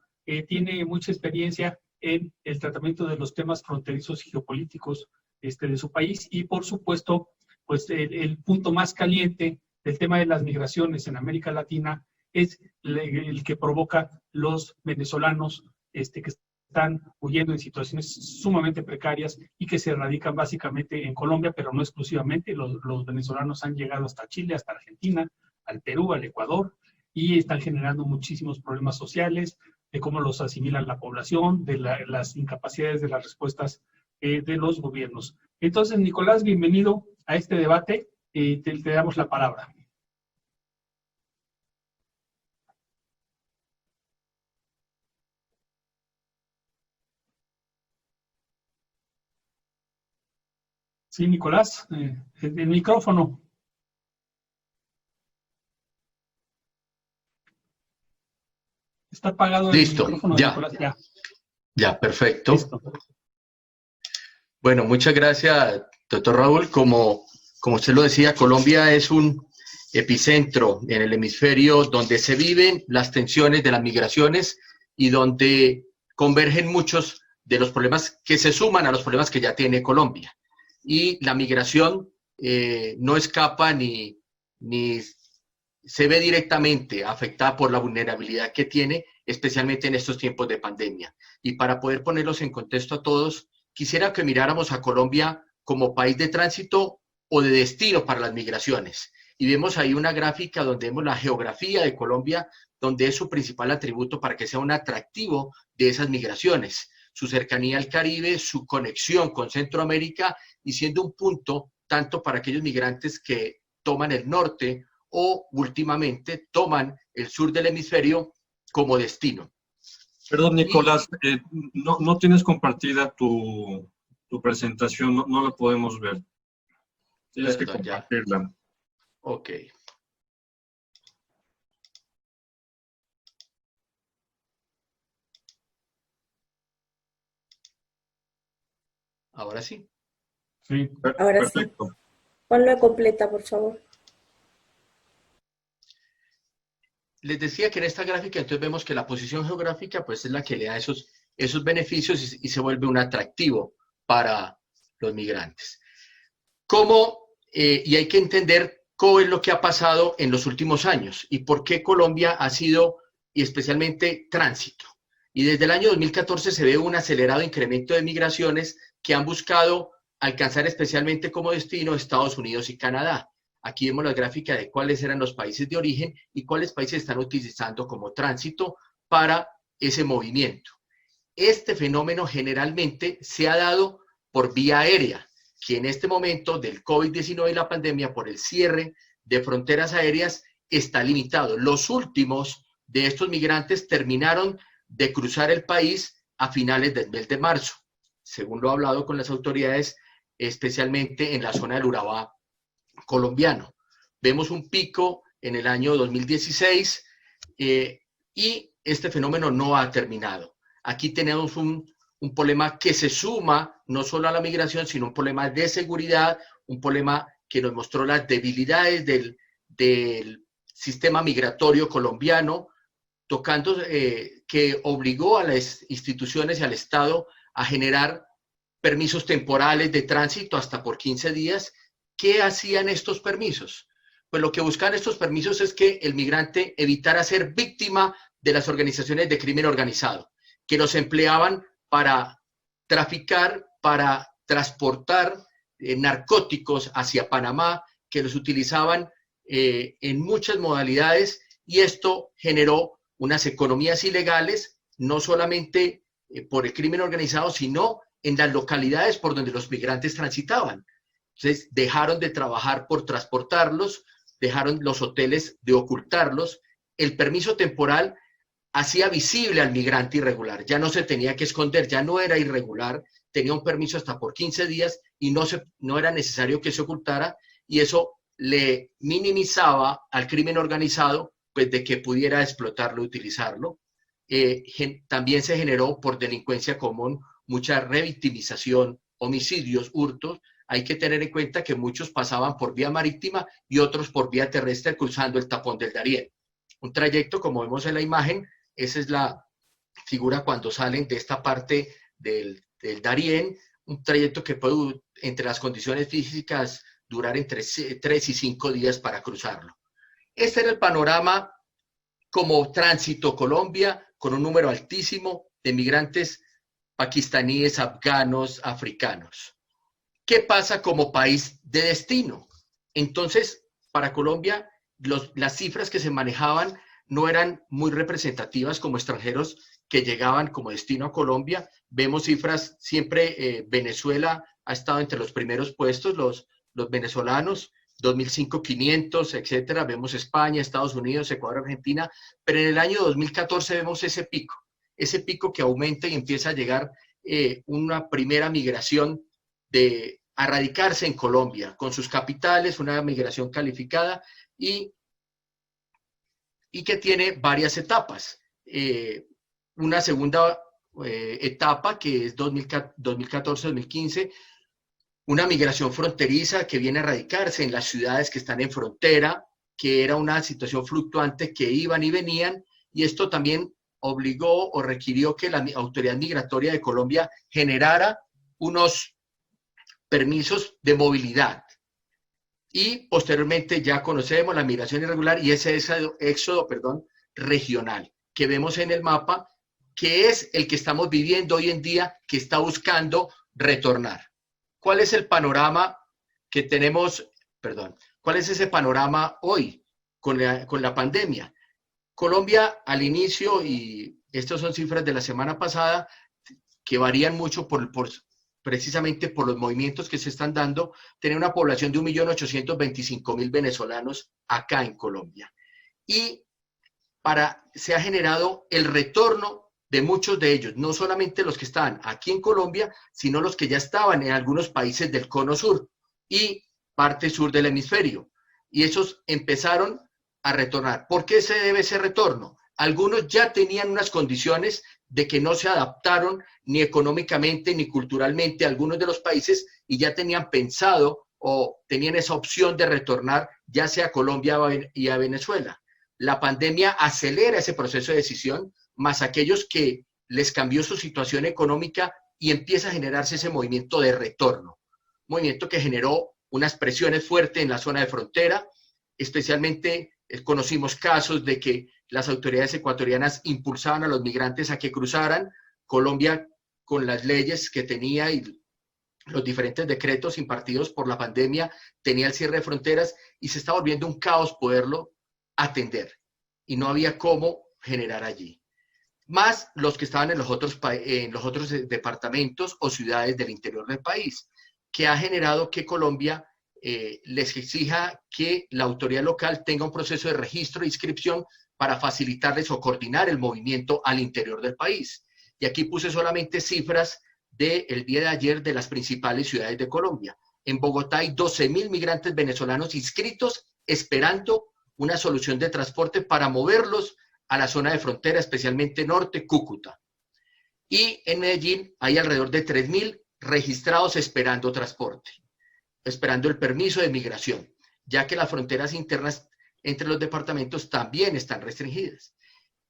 Tiene mucha experiencia en el tratamiento de los temas fronterizos y geopolíticos de su país y, por supuesto, pues el punto más caliente del tema de las migraciones en América Latina es el que provoca los venezolanos que están huyendo en situaciones sumamente precarias y que se radican básicamente en Colombia, pero no exclusivamente. Los venezolanos han llegado hasta Chile, hasta Argentina, al Perú, al Ecuador, y están generando muchísimos problemas sociales, de cómo los asimila la población, de las incapacidades de las respuestas de los gobiernos. Entonces, Nicolás, bienvenido a este debate. Te damos la palabra. Sí, Nicolás, el micrófono. Está apagado el micrófono de Nicolás. Ya, perfecto. Listo. Bueno, muchas gracias, doctor Raúl. Como usted lo decía, Colombia es un epicentro en el hemisferio donde se viven las tensiones de las migraciones y donde convergen muchos de los problemas que se suman a los problemas que ya tiene Colombia. Y la migración no escapa ni se ve directamente afectada por la vulnerabilidad que tiene, especialmente en estos tiempos de pandemia. Y para poder ponerlos en contexto a todos, quisiera que miráramos a Colombia como país de tránsito o de destino para las migraciones. Y vemos ahí una gráfica donde vemos la geografía de Colombia, donde es su principal atributo para que sea un atractivo de esas migraciones. Su cercanía al Caribe, su conexión con Centroamérica y siendo un punto tanto para aquellos migrantes que toman el norte o últimamente toman el sur del hemisferio como destino. Perdón, Nicolás, no tienes compartida tu presentación, no la podemos ver. Tienes que compartirla. Ya. Ok. Ahora sí. Sí. Ahora Perfecto. sí. Ponlo completa, por favor. Les decía que en esta gráfica entonces vemos que la posición geográfica pues es la que le da esos beneficios y se vuelve un atractivo para los migrantes. Y hay que entender cómo es lo que ha pasado en los últimos años y por qué Colombia ha sido, y especialmente, tránsito. Y desde el año 2014 se ve un acelerado incremento de migraciones que han buscado alcanzar especialmente como destino Estados Unidos y Canadá. Aquí vemos la gráfica de cuáles eran los países de origen y cuáles países están utilizando como tránsito para ese movimiento. Este fenómeno generalmente se ha dado por vía aérea, que en este momento del COVID-19 y la pandemia, por el cierre de fronteras aéreas, está limitado. Los últimos de estos migrantes terminaron de cruzar el país a finales del mes de marzo, según lo he hablado con las autoridades, especialmente en la zona del Urabá colombiano. Vemos un pico en el año 2016 y este fenómeno no ha terminado. Aquí tenemos un problema que se suma no solo a la migración, sino un problema de seguridad, un problema que nos mostró las debilidades del sistema migratorio colombiano, tocando que obligó a las instituciones y al Estado a generar permisos temporales de tránsito hasta por 15 días. ¿Qué hacían estos permisos? Pues lo que buscaban estos permisos es que el migrante evitara ser víctima de las organizaciones de crimen organizado, que los empleaban para traficar, para transportar narcóticos hacia Panamá, que los utilizaban en muchas modalidades, y esto generó unas economías ilegales, no solamente por el crimen organizado, sino en las localidades por donde los migrantes transitaban. Entonces, dejaron de trabajar por transportarlos, dejaron los hoteles de ocultarlos. El permiso temporal hacía visible al migrante irregular, ya no se tenía que esconder, ya no era irregular, tenía un permiso hasta por 15 días y no era necesario que se ocultara, y eso le minimizaba al crimen organizado, pues de que pudiera explotarlo, utilizarlo. también se generó por delincuencia común mucha revictimización, homicidios, hurtos. Hay que tener en cuenta que muchos pasaban por vía marítima y otros por vía terrestre cruzando el tapón del Darién. Un trayecto, como vemos en la imagen, esa es la figura cuando salen de esta parte del Darién, un trayecto que puede, entre las condiciones físicas, durar entre 3 y 5 días para cruzarlo. Este era el panorama como tránsito Colombia, con un número altísimo de migrantes pakistaníes, afganos, africanos. ¿Qué pasa como país de destino? Entonces, para Colombia, las cifras que se manejaban no eran muy representativas como extranjeros que llegaban como destino a Colombia. Vemos cifras, siempre Venezuela ha estado entre los primeros puestos, los venezolanos, 2005, 500, etcétera. Vemos España, Estados Unidos, Ecuador, Argentina, pero en el año 2014 vemos ese pico que aumenta y empieza a llegar una primera migración a radicarse en Colombia, con sus capitales, una migración calificada y que tiene varias etapas. Una segunda etapa que es 2014-2015, una migración fronteriza que viene a radicarse en las ciudades que están en frontera, que era una situación fluctuante que iban y venían, y esto también obligó o requirió que la Autoridad Migratoria de Colombia generara unos permisos de movilidad. Y posteriormente ya conocemos la migración irregular y ese éxodo regional que vemos en el mapa, que es el que estamos viviendo hoy en día, que está buscando retornar. ¿Cuál es el panorama que tenemos? ¿Cuál es ese panorama hoy con la pandemia? Colombia al inicio, y estas son cifras de la semana pasada, que varían mucho precisamente por los movimientos que se están dando, tenía una población de 1.825.000 venezolanos acá en Colombia. Y se ha generado el retorno de muchos de ellos, no solamente los que estaban aquí en Colombia, sino los que ya estaban en algunos países del cono sur y parte sur del hemisferio. Y esos empezaron a retornar. ¿Por qué se debe ese retorno? Algunos ya tenían unas condiciones de que no se adaptaron ni económicamente ni culturalmente a algunos de los países y ya tenían pensado o tenían esa opción de retornar ya sea a Colombia y a Venezuela. La pandemia acelera ese proceso de decisión, más aquellos que les cambió su situación económica y empieza a generarse ese movimiento de retorno. Movimiento que generó unas presiones fuertes en la zona de frontera, especialmente conocimos casos de que las autoridades ecuatorianas impulsaban a los migrantes a que cruzaran. Colombia, con las leyes que tenía y los diferentes decretos impartidos por la pandemia, tenía el cierre de fronteras y se está volviendo un caos poderlo atender. Y no había cómo generar allí. Más los que estaban en los otros departamentos o ciudades del interior del país, que ha generado que Colombia les exija que la autoridad local tenga un proceso de registro e inscripción para facilitarles o coordinar el movimiento al interior del país. Y aquí puse solamente cifras del día de ayer de las principales ciudades de Colombia. En Bogotá hay 12.000 migrantes venezolanos inscritos esperando una solución de transporte para moverlos a la zona de frontera, especialmente norte, Cúcuta. Y en Medellín hay alrededor de 3.000 registrados esperando transporte, esperando el permiso de migración, ya que las fronteras internas entre los departamentos también están restringidas.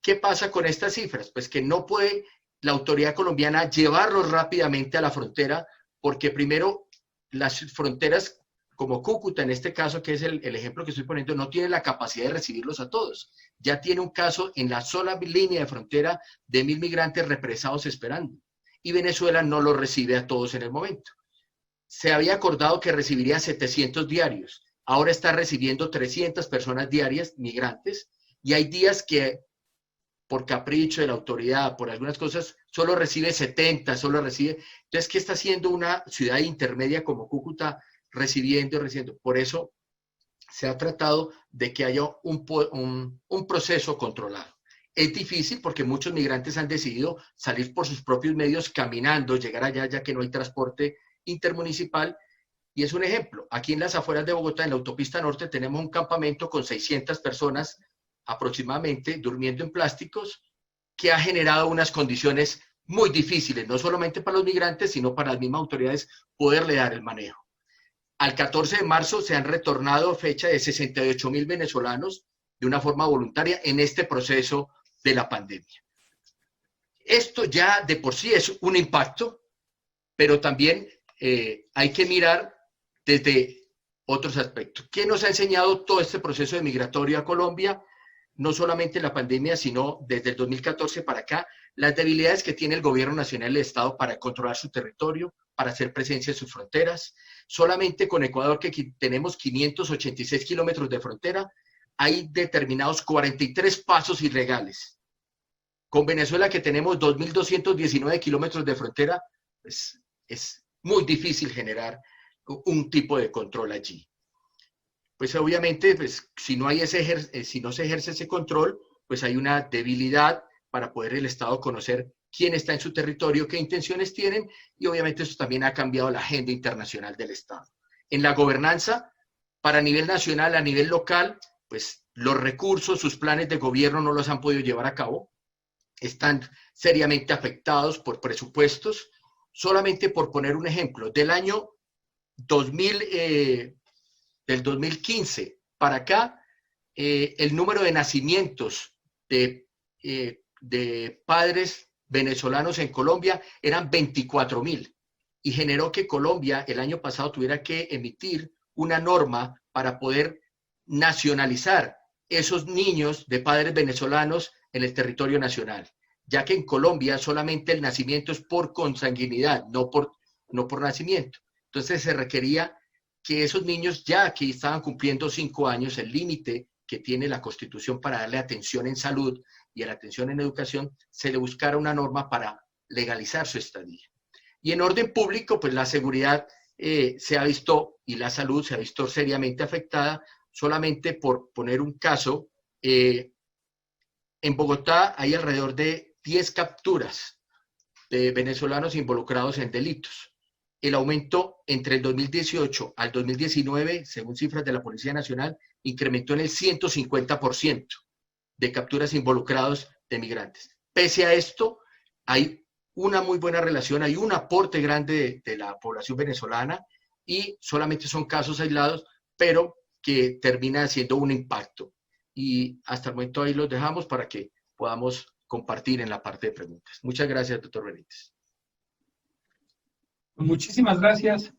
¿Qué pasa con estas cifras? Pues que no puede la autoridad colombiana llevarlos rápidamente a la frontera, porque primero las fronteras como Cúcuta, en este caso, que es el ejemplo que estoy poniendo, no tiene la capacidad de recibirlos a todos. Ya tiene un caso en la sola línea de frontera de 1.000 migrantes represados esperando. Y Venezuela no los recibe a todos en el momento. Se había acordado que recibiría 700 diarios. Ahora está recibiendo 300 personas diarias, migrantes, y hay días que, por capricho de la autoridad, por algunas cosas, solo recibe 70, solo recibe. Entonces, ¿qué está haciendo una ciudad intermedia como Cúcuta recibiendo? Por eso se ha tratado de que haya un proceso controlado. Es difícil porque muchos migrantes han decidido salir por sus propios medios caminando, llegar allá ya que no hay transporte intermunicipal. Y es un ejemplo. Aquí en las afueras de Bogotá, en la autopista norte, tenemos un campamento con 600 personas aproximadamente durmiendo en plásticos que ha generado unas condiciones muy difíciles, no solamente para los migrantes, sino para las mismas autoridades poderle dar el manejo. Al 14 de marzo se han retornado fecha de 68.000 venezolanos de una forma voluntaria en este proceso de la pandemia. Esto ya de por sí es un impacto, pero también hay que mirar desde otros aspectos. ¿Qué nos ha enseñado todo este proceso de migratorio a Colombia? No solamente la pandemia, sino desde el 2014 para acá, las debilidades que tiene el gobierno nacional y el Estado para controlar su territorio, para hacer presencia en sus fronteras. Solamente con Ecuador, que tenemos 586 kilómetros de frontera, hay determinados 43 pasos ilegales. Con Venezuela, que tenemos 2.219 kilómetros de frontera, pues es muy difícil generar un tipo de control allí. Pues obviamente, pues, si no se ejerce ese control, pues hay una debilidad para poder el Estado conocer quién está en su territorio, qué intenciones tienen, y obviamente eso también ha cambiado la agenda internacional del Estado. En la gobernanza, para nivel nacional, a nivel local, pues los recursos, sus planes de gobierno no los han podido llevar a cabo, están seriamente afectados por presupuestos. Solamente por poner un ejemplo, del año 2015 para acá, el número de nacimientos de padres venezolanos en Colombia eran 24.000 y generó que Colombia el año pasado tuviera que emitir una norma para poder nacionalizar esos niños de padres venezolanos en el territorio nacional, ya que en Colombia solamente el nacimiento es por consanguinidad, no por nacimiento. Entonces se requería que esos niños, ya que estaban cumpliendo 5 años, el límite que tiene la Constitución para darle atención en salud y a la atención en educación, se le buscara una norma para legalizar su estadía. Y en orden público, pues la seguridad se ha visto, y la salud se ha visto seriamente afectada. Solamente por poner un caso, en Bogotá hay alrededor de 10 capturas de venezolanos involucrados en delitos. El aumento entre el 2018 al 2019, según cifras de la Policía Nacional, incrementó en el 150% de capturas involucrados de migrantes. Pese a esto, hay una muy buena relación, hay un aporte grande de la población venezolana y solamente son casos aislados, pero que termina siendo un impacto. Y hasta el momento ahí los dejamos para que podamos compartir en la parte de preguntas. Muchas gracias, doctor Benítez. Muchísimas gracias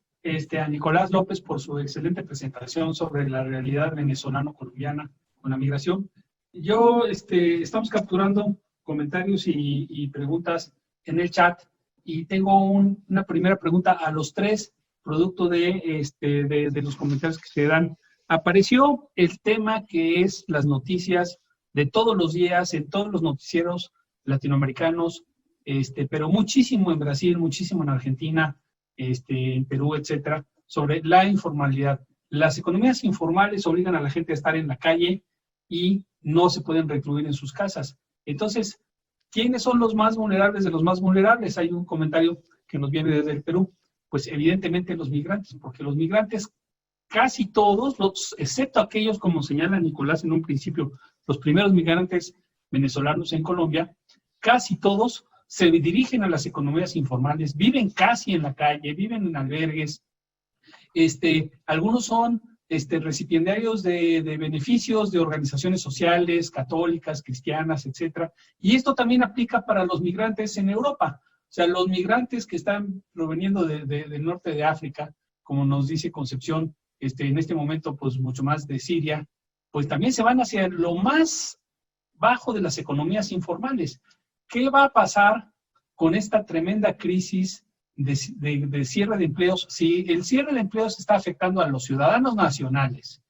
a Nicolás López por su excelente presentación sobre la realidad venezolano-colombiana con la migración. Estamos capturando comentarios y preguntas en el chat y tengo una primera pregunta a los tres, producto de los comentarios que se dan. Apareció el tema que es las noticias de todos los días en todos los noticieros latinoamericanos, pero muchísimo en Brasil, muchísimo en Argentina, en Perú, etcétera, sobre la informalidad. Las economías informales obligan a la gente a estar en la calle y no se pueden recluir en sus casas. Entonces, ¿quiénes son los más vulnerables de los más vulnerables? Hay un comentario que nos viene desde el Perú. Pues evidentemente los migrantes, porque los migrantes, casi todos, excepto aquellos, como señala Nicolás en un principio, los primeros migrantes venezolanos en Colombia, casi todos se dirigen a las economías informales, viven casi en la calle, viven en albergues, algunos son recipiendarios de beneficios de organizaciones sociales, católicas, cristianas, etcétera. Y esto también aplica para los migrantes en Europa. O sea, los migrantes que están proveniendo del norte de África, como nos dice Concepción, en este momento, pues mucho más de Siria, pues también se van hacia lo más bajo de las economías informales. ¿Qué va a pasar con esta tremenda crisis de cierre de empleos? Si el cierre de empleos está afectando a los ciudadanos nacionales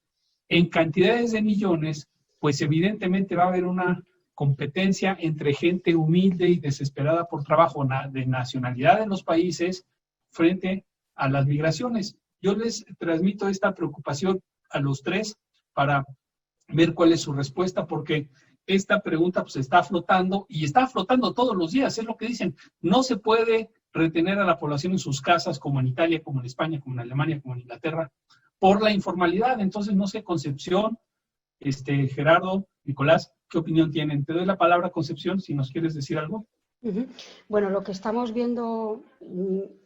en cantidades de millones, pues evidentemente va a haber una competencia entre gente humilde y desesperada por trabajo de nacionalidad en los países frente a las migraciones. Yo les transmito esta preocupación a los tres para ver cuál es su respuesta, porque esta pregunta pues está flotando y está flotando todos los días, es lo que dicen. No se puede retener a la población en sus casas como en Italia, como en España, como en Alemania, como en Inglaterra, por la informalidad. Entonces, no sé, Concepción, Gerardo, Nicolás, qué opinión tienen. Te doy la palabra, Concepción, si nos quieres decir algo. Bueno, lo que estamos viendo,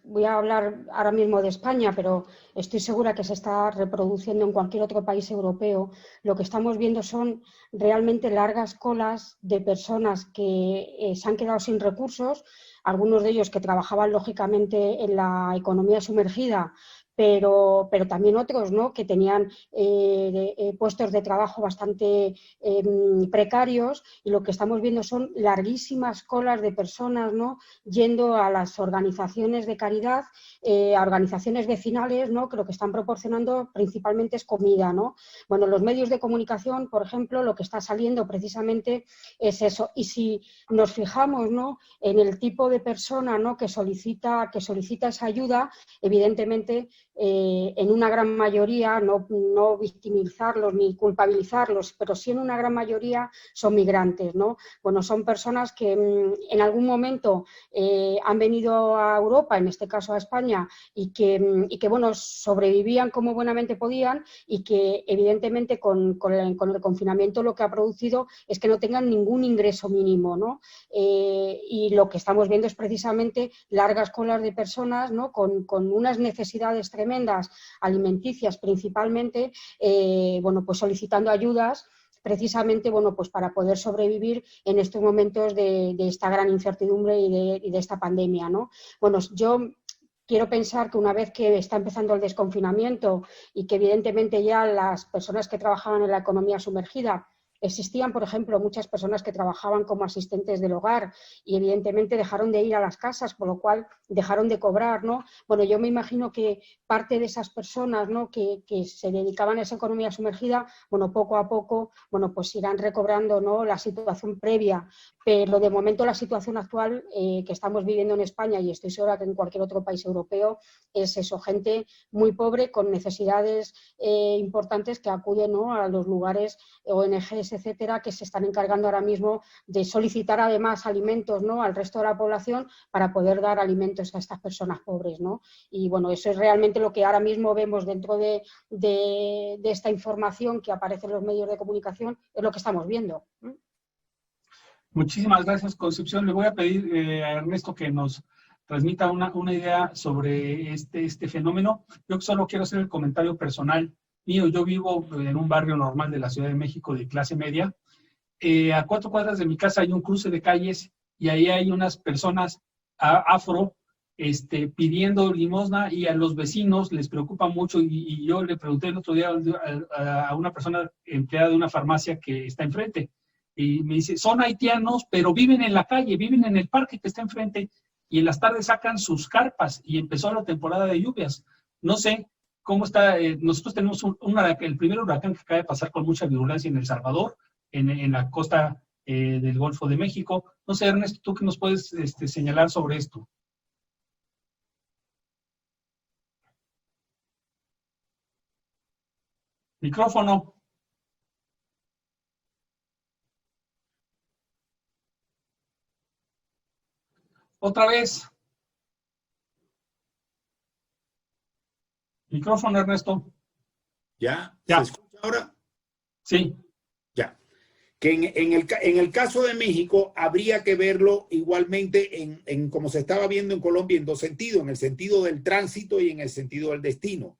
voy a hablar ahora mismo de España, pero estoy segura que se está reproduciendo en cualquier otro país europeo. Lo que estamos viendo son realmente largas colas de personas que se han quedado sin recursos, algunos de ellos que trabajaban lógicamente en la economía sumergida, pero también otros, ¿no?, que tenían puestos de trabajo bastante precarios, y lo que estamos viendo son larguísimas colas de personas, ¿no?, yendo a las organizaciones de caridad, a organizaciones vecinales, ¿no?, que lo que están proporcionando principalmente es comida, ¿no? Bueno, los medios de comunicación, por ejemplo, lo que está saliendo precisamente es eso. Y si nos fijamos, ¿no?, en el tipo de persona, ¿no?, que solicita esa ayuda, evidentemente en una gran mayoría, no victimizarlos ni culpabilizarlos, pero sí en una gran mayoría son migrantes, ¿no? Bueno, son personas que en algún momento han venido a Europa, en este caso a España, y que bueno, sobrevivían como buenamente podían, y que evidentemente con el confinamiento lo que ha producido es que no tengan ningún ingreso mínimo, ¿no? Y lo que estamos viendo es precisamente largas colas de personas, ¿no?, con unas necesidades tremendas, alimenticias principalmente, bueno, pues solicitando ayudas precisamente, bueno, pues para poder sobrevivir en estos momentos de esta gran incertidumbre y de esta pandemia, ¿no? Bueno, yo quiero pensar que una vez que está empezando el desconfinamiento y que evidentemente ya las personas que trabajaban en la economía sumergida, existían, por ejemplo, muchas personas que trabajaban como asistentes del hogar y evidentemente dejaron de ir a las casas, por lo cual dejaron de cobrar, ¿no? Bueno, yo me imagino que parte de esas personas, ¿no?, que se dedicaban a esa economía sumergida, bueno, poco a poco, bueno, pues irán recobrando, ¿no?, la situación previa. Pero de momento la situación actual que estamos viviendo en España, y estoy segura que en cualquier otro país europeo, es eso, gente muy pobre con necesidades importantes que acuden, ¿no?, a los lugares, ONGs, etcétera, que se están encargando ahora mismo de solicitar además alimentos, ¿no?, al resto de la población para poder dar alimentos a estas personas pobres, ¿no? Y bueno, eso es realmente lo que ahora mismo vemos dentro de esta información que aparece en los medios de comunicación, es lo que estamos viendo. Muchísimas gracias, Concepción. Le voy a pedir a Ernesto que nos transmita una idea sobre este fenómeno. Yo solo quiero hacer el comentario personal mío. Yo vivo en un barrio normal de la Ciudad de México de clase media. A 4 cuadras de mi casa hay un cruce de calles y ahí hay unas personas afro pidiendo limosna, y a los vecinos les preocupa mucho. Y yo le pregunté el otro día a una persona empleada de una farmacia que está enfrente, y me dice, son haitianos, pero viven en la calle, viven en el parque que está enfrente, y en las tardes sacan sus carpas, y empezó la temporada de lluvias. No sé cómo está. Nosotros tenemos el primer huracán que acaba de pasar con mucha virulencia en El Salvador, en la costa del Golfo de México. No sé, Ernesto, ¿tú qué nos puedes señalar sobre esto? Micrófono. Otra vez. Micrófono, Ernesto. ¿Ya? Ya. ¿Se escucha ahora? Sí. Ya. Que en el caso de México habría que verlo igualmente en como se estaba viendo en Colombia, en dos sentidos, en el sentido del tránsito y en el sentido del destino.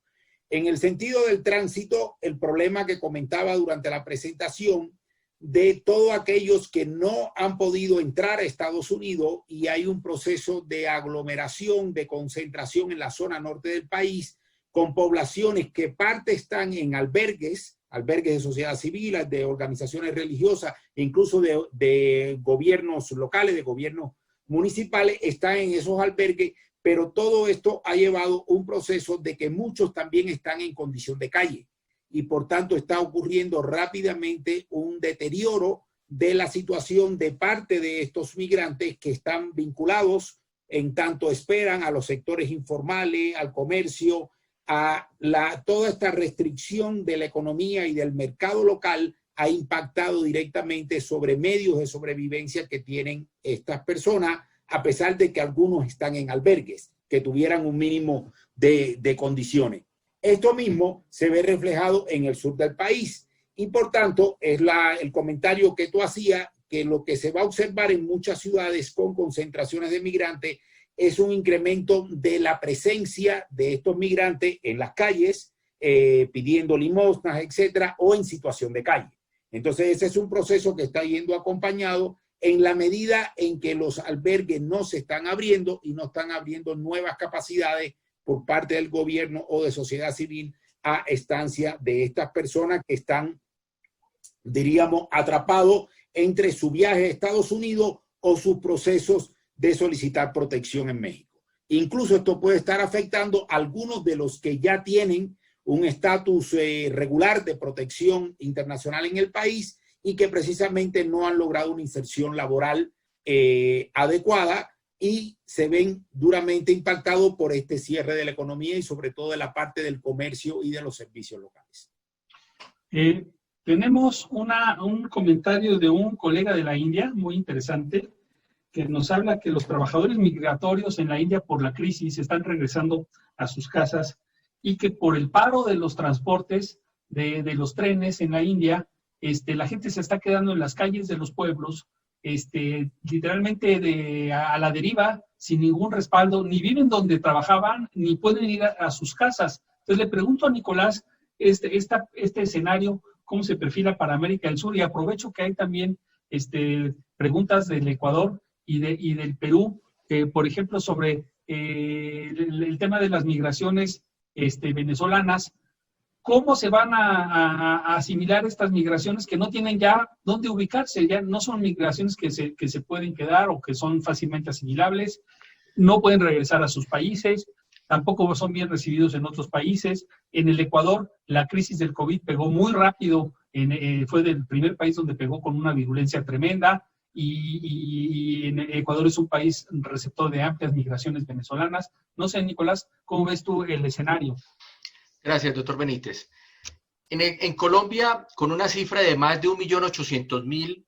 En el sentido del tránsito, el problema que comentaba durante la presentación de todos aquellos que no han podido entrar a Estados Unidos, y hay un proceso de aglomeración, de concentración en la zona norte del país, con poblaciones que parte están en albergues de sociedad civil, de organizaciones religiosas, e incluso de gobiernos locales, de gobiernos municipales, están en esos albergues, pero todo esto ha llevado un proceso de que muchos también están en condición de calle, y por tanto está ocurriendo rápidamente un deterioro de la situación de parte de estos migrantes que están vinculados, en tanto esperan a los sectores informales, al comercio, a toda esta restricción de la economía y del mercado local ha impactado directamente sobre medios de sobrevivencia que tienen estas personas, a pesar de que algunos están en albergues, que tuvieran un mínimo de condiciones. Esto mismo se ve reflejado en el sur del país, Y por tanto, es el comentario que tú hacías, que lo que se va a observar en muchas ciudades con concentraciones de migrantes es un incremento de la presencia de estos migrantes en las calles, pidiendo limosnas, etcétera, o en situación de calle. Entonces, ese es un proceso que está yendo acompañado en la medida en que los albergues no se están abriendo y no están abriendo nuevas capacidades por parte del gobierno o de sociedad civil a estancia de estas personas que están, diríamos, atrapados entre su viaje a Estados Unidos o sus procesos de solicitar protección en México. Incluso esto puede estar afectando a algunos de los que ya tienen un estatus regular de protección internacional en el país y que precisamente no han logrado una inserción laboral adecuada y se ven duramente impactados por este cierre de la economía y sobre todo de la parte del comercio y de los servicios locales. Tenemos un comentario de un colega de la India, muy interesante, que nos habla que los trabajadores migratorios en la India por la crisis están regresando a sus casas y que por el paro de los transportes, de los trenes en la India, la gente se está quedando en las calles de los pueblos, literalmente a la deriva, sin ningún respaldo, ni viven donde trabajaban, ni pueden ir a sus casas. Entonces le pregunto a Nicolás, este escenario, ¿cómo se perfila para América del Sur? Y aprovecho que hay también preguntas del Ecuador y del Perú, por ejemplo, sobre el tema de las migraciones venezolanas. ¿Cómo se van a asimilar estas migraciones que no tienen ya dónde ubicarse? Ya no son migraciones que se pueden quedar o que son fácilmente asimilables, no pueden regresar a sus países, tampoco son bien recibidos en otros países. En el Ecuador, la crisis del COVID pegó muy rápido, fue el primer país donde pegó con una virulencia tremenda, y en Ecuador es un país receptor de amplias migraciones venezolanas. No sé, Nicolás, ¿cómo ves tú el escenario? Gracias, doctor Benítez. En Colombia, con una cifra de más de 1.800.000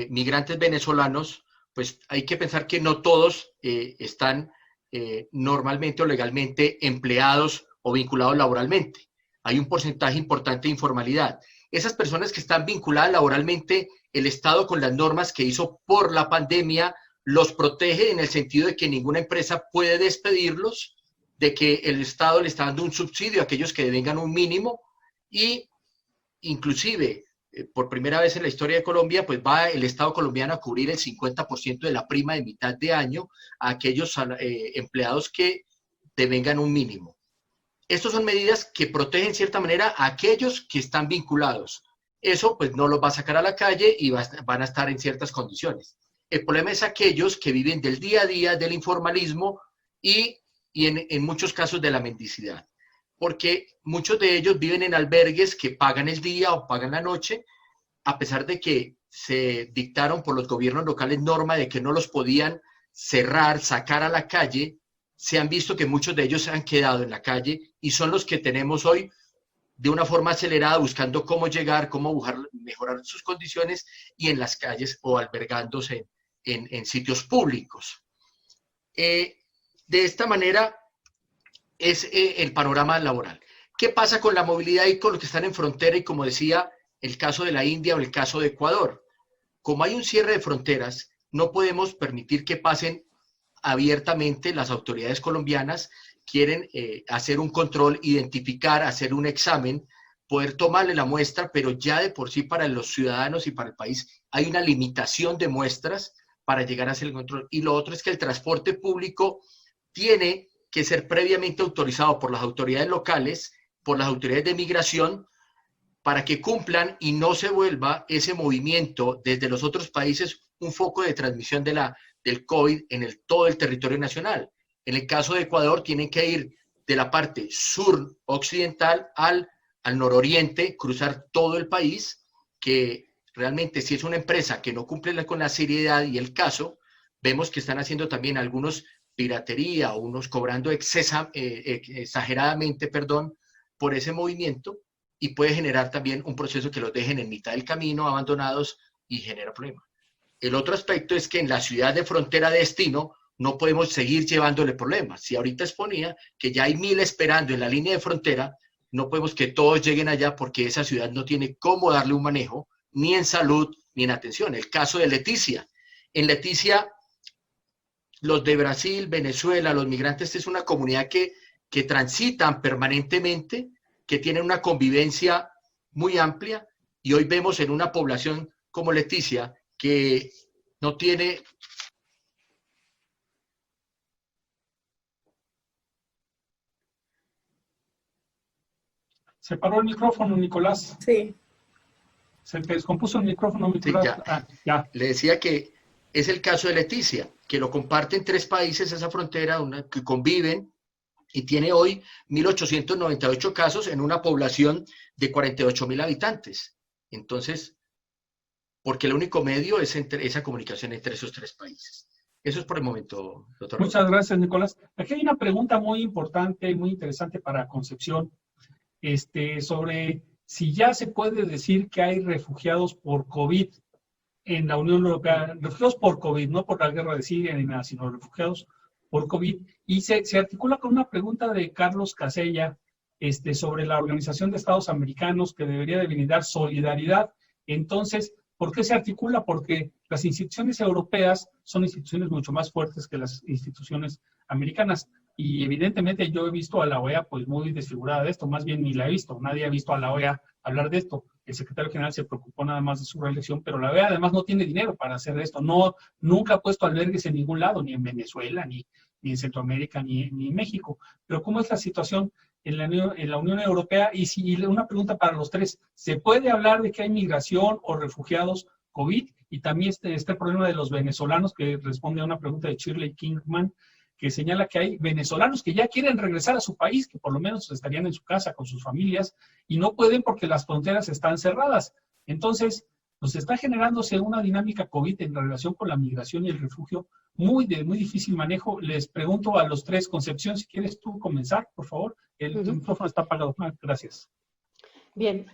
migrantes venezolanos, pues hay que pensar que no todos están normalmente o legalmente empleados o vinculados laboralmente. Hay un porcentaje importante de informalidad. Esas personas que están vinculadas laboralmente, el Estado con las normas que hizo por la pandemia los protege en el sentido de que ninguna empresa puede despedirlos, de que el Estado le está dando un subsidio a aquellos que devengan un mínimo y inclusive por primera vez en la historia de Colombia, pues va el Estado colombiano a cubrir el 50% de la prima de mitad de año a aquellos empleados que devengan un mínimo. Estas son medidas que protegen en cierta manera a aquellos que están vinculados. Eso pues no los va a sacar a la calle y van a estar en ciertas condiciones. El problema es aquellos que viven del día a día, del informalismo y en muchos casos de la mendicidad. Porque muchos de ellos viven en albergues que pagan el día o pagan la noche, a pesar de que se dictaron por los gobiernos locales normas de que no los podían cerrar, sacar a la calle. Se han visto que muchos de ellos se han quedado en la calle y son los que tenemos hoy de una forma acelerada buscando cómo llegar, cómo mejorar sus condiciones y en las calles o albergándose en sitios públicos. De esta manera es el panorama laboral. ¿Qué pasa con la movilidad y con los que están en frontera? Y como decía, el caso de la India o el caso de Ecuador. Como hay un cierre de fronteras, no podemos permitir que pasen abiertamente. Las autoridades colombianas quieren hacer un control, identificar, hacer un examen, poder tomarle la muestra, pero ya de por sí para los ciudadanos y para el país hay una limitación de muestras para llegar a hacer el control. Y lo otro es que el transporte público tiene que ser previamente autorizado por las autoridades locales, por las autoridades de migración, para que cumplan y no se vuelva ese movimiento desde los otros países un foco de transmisión del COVID en todo el territorio nacional. En el caso de Ecuador, tienen que ir de la parte sur-occidental al nororiente, cruzar todo el país, que realmente si es una empresa que no cumple con la seriedad y el caso, vemos que están haciendo también algunos piratería, unos cobrando exageradamente, por ese movimiento, y puede generar también un proceso que los dejen en mitad del camino, abandonados, y genera problemas. El otro aspecto es que en la ciudad de frontera de destino no podemos seguir llevándole problemas. Si ahorita exponía que ya hay 1.000 esperando en la línea de frontera, no podemos que todos lleguen allá porque esa ciudad no tiene cómo darle un manejo, ni en salud, ni en atención. El caso de Leticia. En Leticia, los de Brasil, Venezuela, los migrantes, es una comunidad que transitan permanentemente, que tienen una convivencia muy amplia, y hoy vemos en una población como Leticia que no tiene... Se paró el micrófono, Nicolás. Sí. Se te descompuso el micrófono, Nicolás. Sí, ya. Le decía que es el caso de Leticia, que lo comparten 3 países esa frontera, que conviven, y tiene hoy 1.898 casos en una población de 48.000 habitantes. Entonces, porque el único medio es esa comunicación entre esos 3 países. Eso es por el momento, doctor. Muchas gracias, Nicolás. Aquí hay una pregunta muy importante y muy interesante para Concepción, sobre si ya se puede decir que hay refugiados por COVID en la Unión Europea, refugiados por COVID, no por la guerra de Siria ni nada, sino refugiados por COVID. Y se articula con una pregunta de Carlos Casella sobre la Organización de Estados Americanos, que debería de brindar solidaridad. Entonces, ¿por qué se articula? Porque las instituciones europeas son instituciones mucho más fuertes que las instituciones americanas. Y evidentemente yo he visto a la OEA pues muy desfigurada de esto, más bien ni la he visto, nadie ha visto a la OEA hablar de esto. El secretario general se preocupó nada más de su reelección, pero la OEA además no tiene dinero para hacer esto, nunca ha puesto albergues en ningún lado, ni en Venezuela, ni en Centroamérica, ni en México. Pero ¿cómo es la situación en la Unión Europea? Y una pregunta para los 3, ¿se puede hablar de que hay migración o refugiados COVID? Y también está el problema de los venezolanos, que responde a una pregunta de Shirley Kingman, que señala que hay venezolanos que ya quieren regresar a su país, que por lo menos estarían en su casa con sus familias, y no pueden porque las fronteras están cerradas. Entonces, nos está generándose una dinámica COVID en relación con la migración y el refugio muy difícil manejo. Les pregunto a los 3, Concepción, si quieres tú comenzar, por favor. El micrófono está apagado. Gracias. Bien,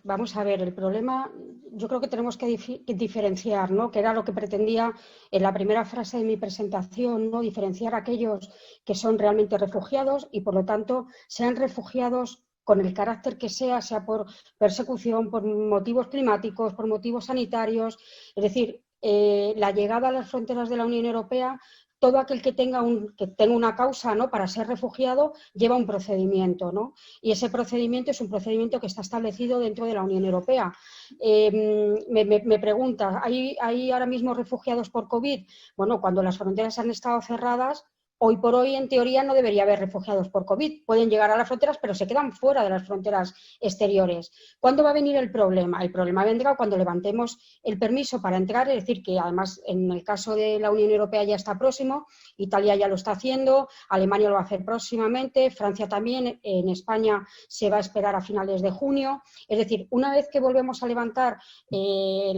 vamos a ver, el problema, yo creo que tenemos que diferenciar, ¿no? Que era lo que pretendía en la primera frase de mi presentación, ¿no? Diferenciar a aquellos que son realmente refugiados y, por lo tanto, sean refugiados con el carácter que sea por persecución, por motivos climáticos, por motivos sanitarios. Es decir, la llegada a las fronteras de la Unión Europea, todo aquel que tenga una causa, ¿no?, para ser refugiado lleva un procedimiento, ¿no? Y ese procedimiento es un procedimiento que está establecido dentro de la Unión Europea. Me pregunta, ¿hay ahora mismo refugiados por COVID? Bueno, cuando las fronteras han estado cerradas, hoy por hoy, en teoría, no debería haber refugiados por COVID. Pueden llegar a las fronteras, pero se quedan fuera de las fronteras exteriores. ¿Cuándo va a venir el problema? El problema vendrá cuando levantemos el permiso para entrar, es decir, que además en el caso de la Unión Europea ya está próximo, Italia ya lo está haciendo, Alemania lo va a hacer próximamente, Francia también, en España se va a esperar a finales de junio. Es decir, una vez que volvemos a levantar,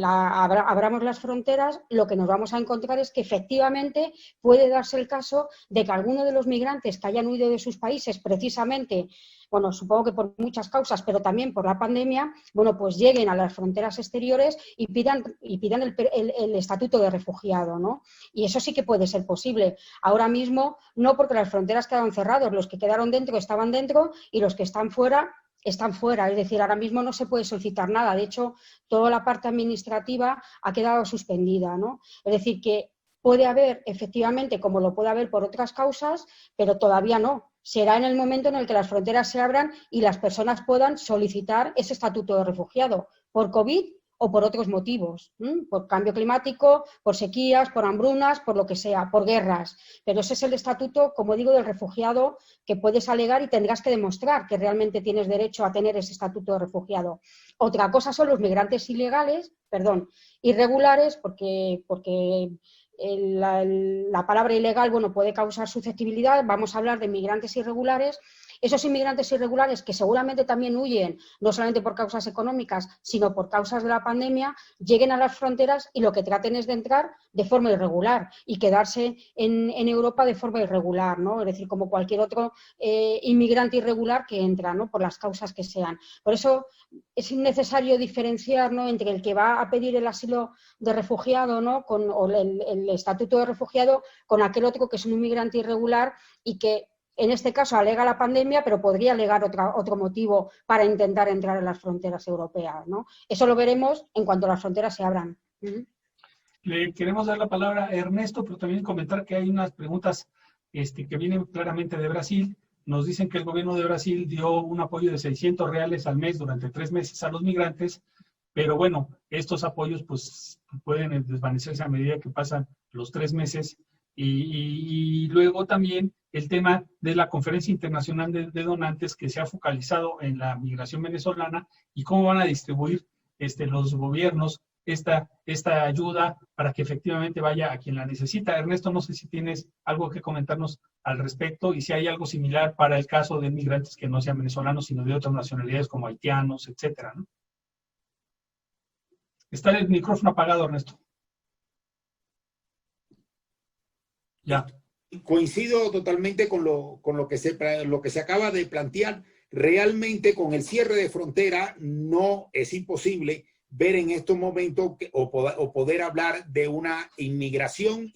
abramos las fronteras, lo que nos vamos a encontrar es que efectivamente puede darse el caso de que alguno de los migrantes que hayan huido de sus países precisamente, bueno, supongo que por muchas causas, pero también por la pandemia, bueno, pues lleguen a las fronteras exteriores y pidan el estatuto de refugiado, ¿no? Y eso sí que puede ser posible. Ahora mismo no, porque las fronteras quedaron cerradas, los que quedaron dentro estaban dentro y los que están fuera están fuera, es decir, ahora mismo no se puede solicitar nada. De hecho, toda la parte administrativa ha quedado suspendida, ¿no? Es decir, que puede haber, efectivamente, como lo puede haber por otras causas, pero todavía no. Será en el momento en el que las fronteras se abran y las personas puedan solicitar ese estatuto de refugiado, por COVID o por otros motivos, por cambio climático, por sequías, por hambrunas, por lo que sea, por guerras. Pero ese es el estatuto, como digo, del refugiado que puedes alegar y tendrás que demostrar que realmente tienes derecho a tener ese estatuto de refugiado. Otra cosa son los migrantes irregulares, porque la palabra ilegal, bueno, puede causar susceptibilidad. Vamos a hablar de migrantes irregulares. Esos inmigrantes irregulares que seguramente también huyen, no solamente por causas económicas, sino por causas de la pandemia, lleguen a las fronteras y lo que traten es de entrar de forma irregular y quedarse en Europa de forma irregular, ¿no? Es decir, como cualquier otro inmigrante irregular que entra, ¿no?, por las causas que sean. Por eso es necesario diferenciar, ¿no?, entre el que va a pedir el asilo de refugiado, ¿no?, o el estatuto de refugiado, con aquel otro que es un inmigrante irregular y que en este caso alega la pandemia, pero podría alegar otro motivo para intentar entrar en las fronteras europeas, ¿no? Eso lo veremos en cuanto las fronteras se abran. Le queremos dar la palabra a Ernesto, pero también comentar que hay unas preguntas que vienen claramente de Brasil. Nos dicen que el gobierno de Brasil dio un apoyo de R$600 al mes durante 3 meses a los migrantes, pero bueno, estos apoyos pues pueden desvanecerse a medida que pasan los 3 meses. Y luego también el tema de la Conferencia Internacional de Donantes, que se ha focalizado en la migración venezolana y cómo van a distribuir los gobiernos esta ayuda para que efectivamente vaya a quien la necesita. Ernesto, no sé si tienes algo que comentarnos al respecto y si hay algo similar para el caso de migrantes que no sean venezolanos, sino de otras nacionalidades como haitianos, etcétera, ¿no? Está el micrófono apagado, Ernesto. Ya. Coincido totalmente con lo que se acaba de plantear. Realmente con el cierre de frontera no es imposible ver en estos momentos o poder hablar de una migración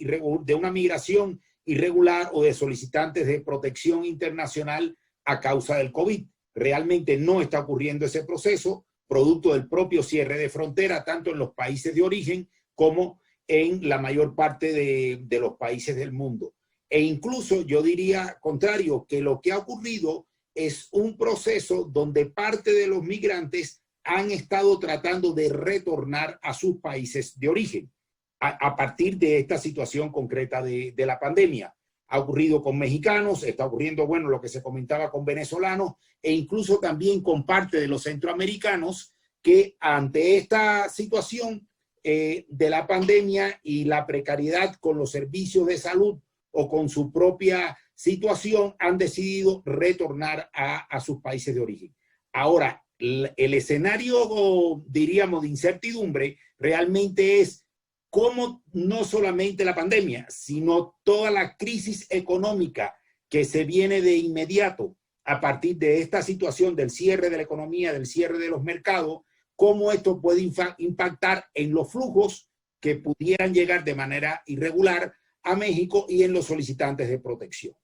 irregular o de solicitantes de protección internacional a causa del COVID. Realmente no está ocurriendo ese proceso, producto del propio cierre de frontera, tanto en los países de origen como en la mayor parte de los países del mundo. E incluso yo diría contrario, que lo que ha ocurrido es un proceso donde parte de los migrantes han estado tratando de retornar a sus países de origen a partir de esta situación concreta de la pandemia. Ha ocurrido con mexicanos, está ocurriendo, bueno, lo que se comentaba con venezolanos e incluso también con parte de los centroamericanos que ante esta situación de la pandemia y la precariedad con los servicios de salud o con su propia situación han decidido retornar a sus países de origen. Ahora, el escenario, diríamos, de incertidumbre realmente es cómo no solamente la pandemia, sino toda la crisis económica que se viene de inmediato a partir de esta situación del cierre de la economía, del cierre de los mercados, cómo esto puede impactar en los flujos que pudieran llegar de manera irregular a México y en los solicitantes de protección.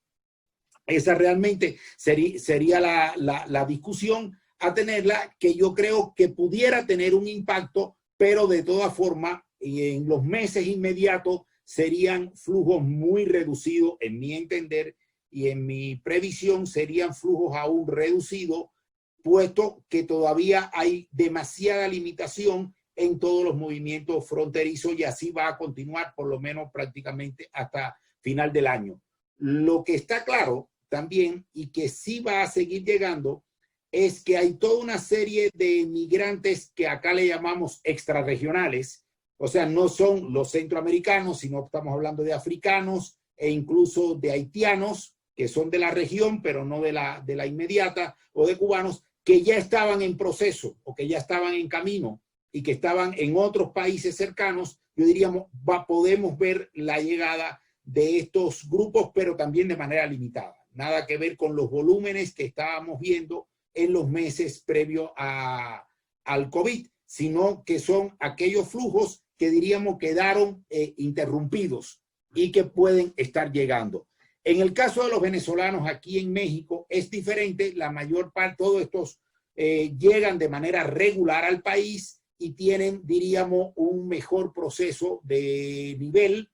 Esa realmente sería la discusión a tenerla, que yo creo que pudiera tener un impacto, pero de todas formas, en los meses inmediatos serían flujos muy reducidos, en mi entender, y en mi previsión serían flujos aún reducidos, puesto que todavía hay demasiada limitación en todos los movimientos fronterizos y así va a continuar por lo menos prácticamente hasta final del año. Lo que está claro también y que sí va a seguir llegando es que hay toda una serie de migrantes que acá le llamamos extrarregionales, o sea, no son los centroamericanos, sino estamos hablando de africanos e incluso de haitianos, que son de la región, pero no de la inmediata, o de cubanos, que ya estaban en proceso o que ya estaban en camino y que estaban en otros países cercanos. Yo diríamos, podemos ver la llegada de estos grupos, pero también de manera limitada. Nada que ver con los volúmenes que estábamos viendo en los meses previos al COVID, sino que son aquellos flujos que diríamos quedaron interrumpidos y que pueden estar llegando. En el caso de los venezolanos aquí en México es diferente. La mayor parte, todos estos llegan de manera regular al país y tienen, diríamos, un mejor proceso de nivel.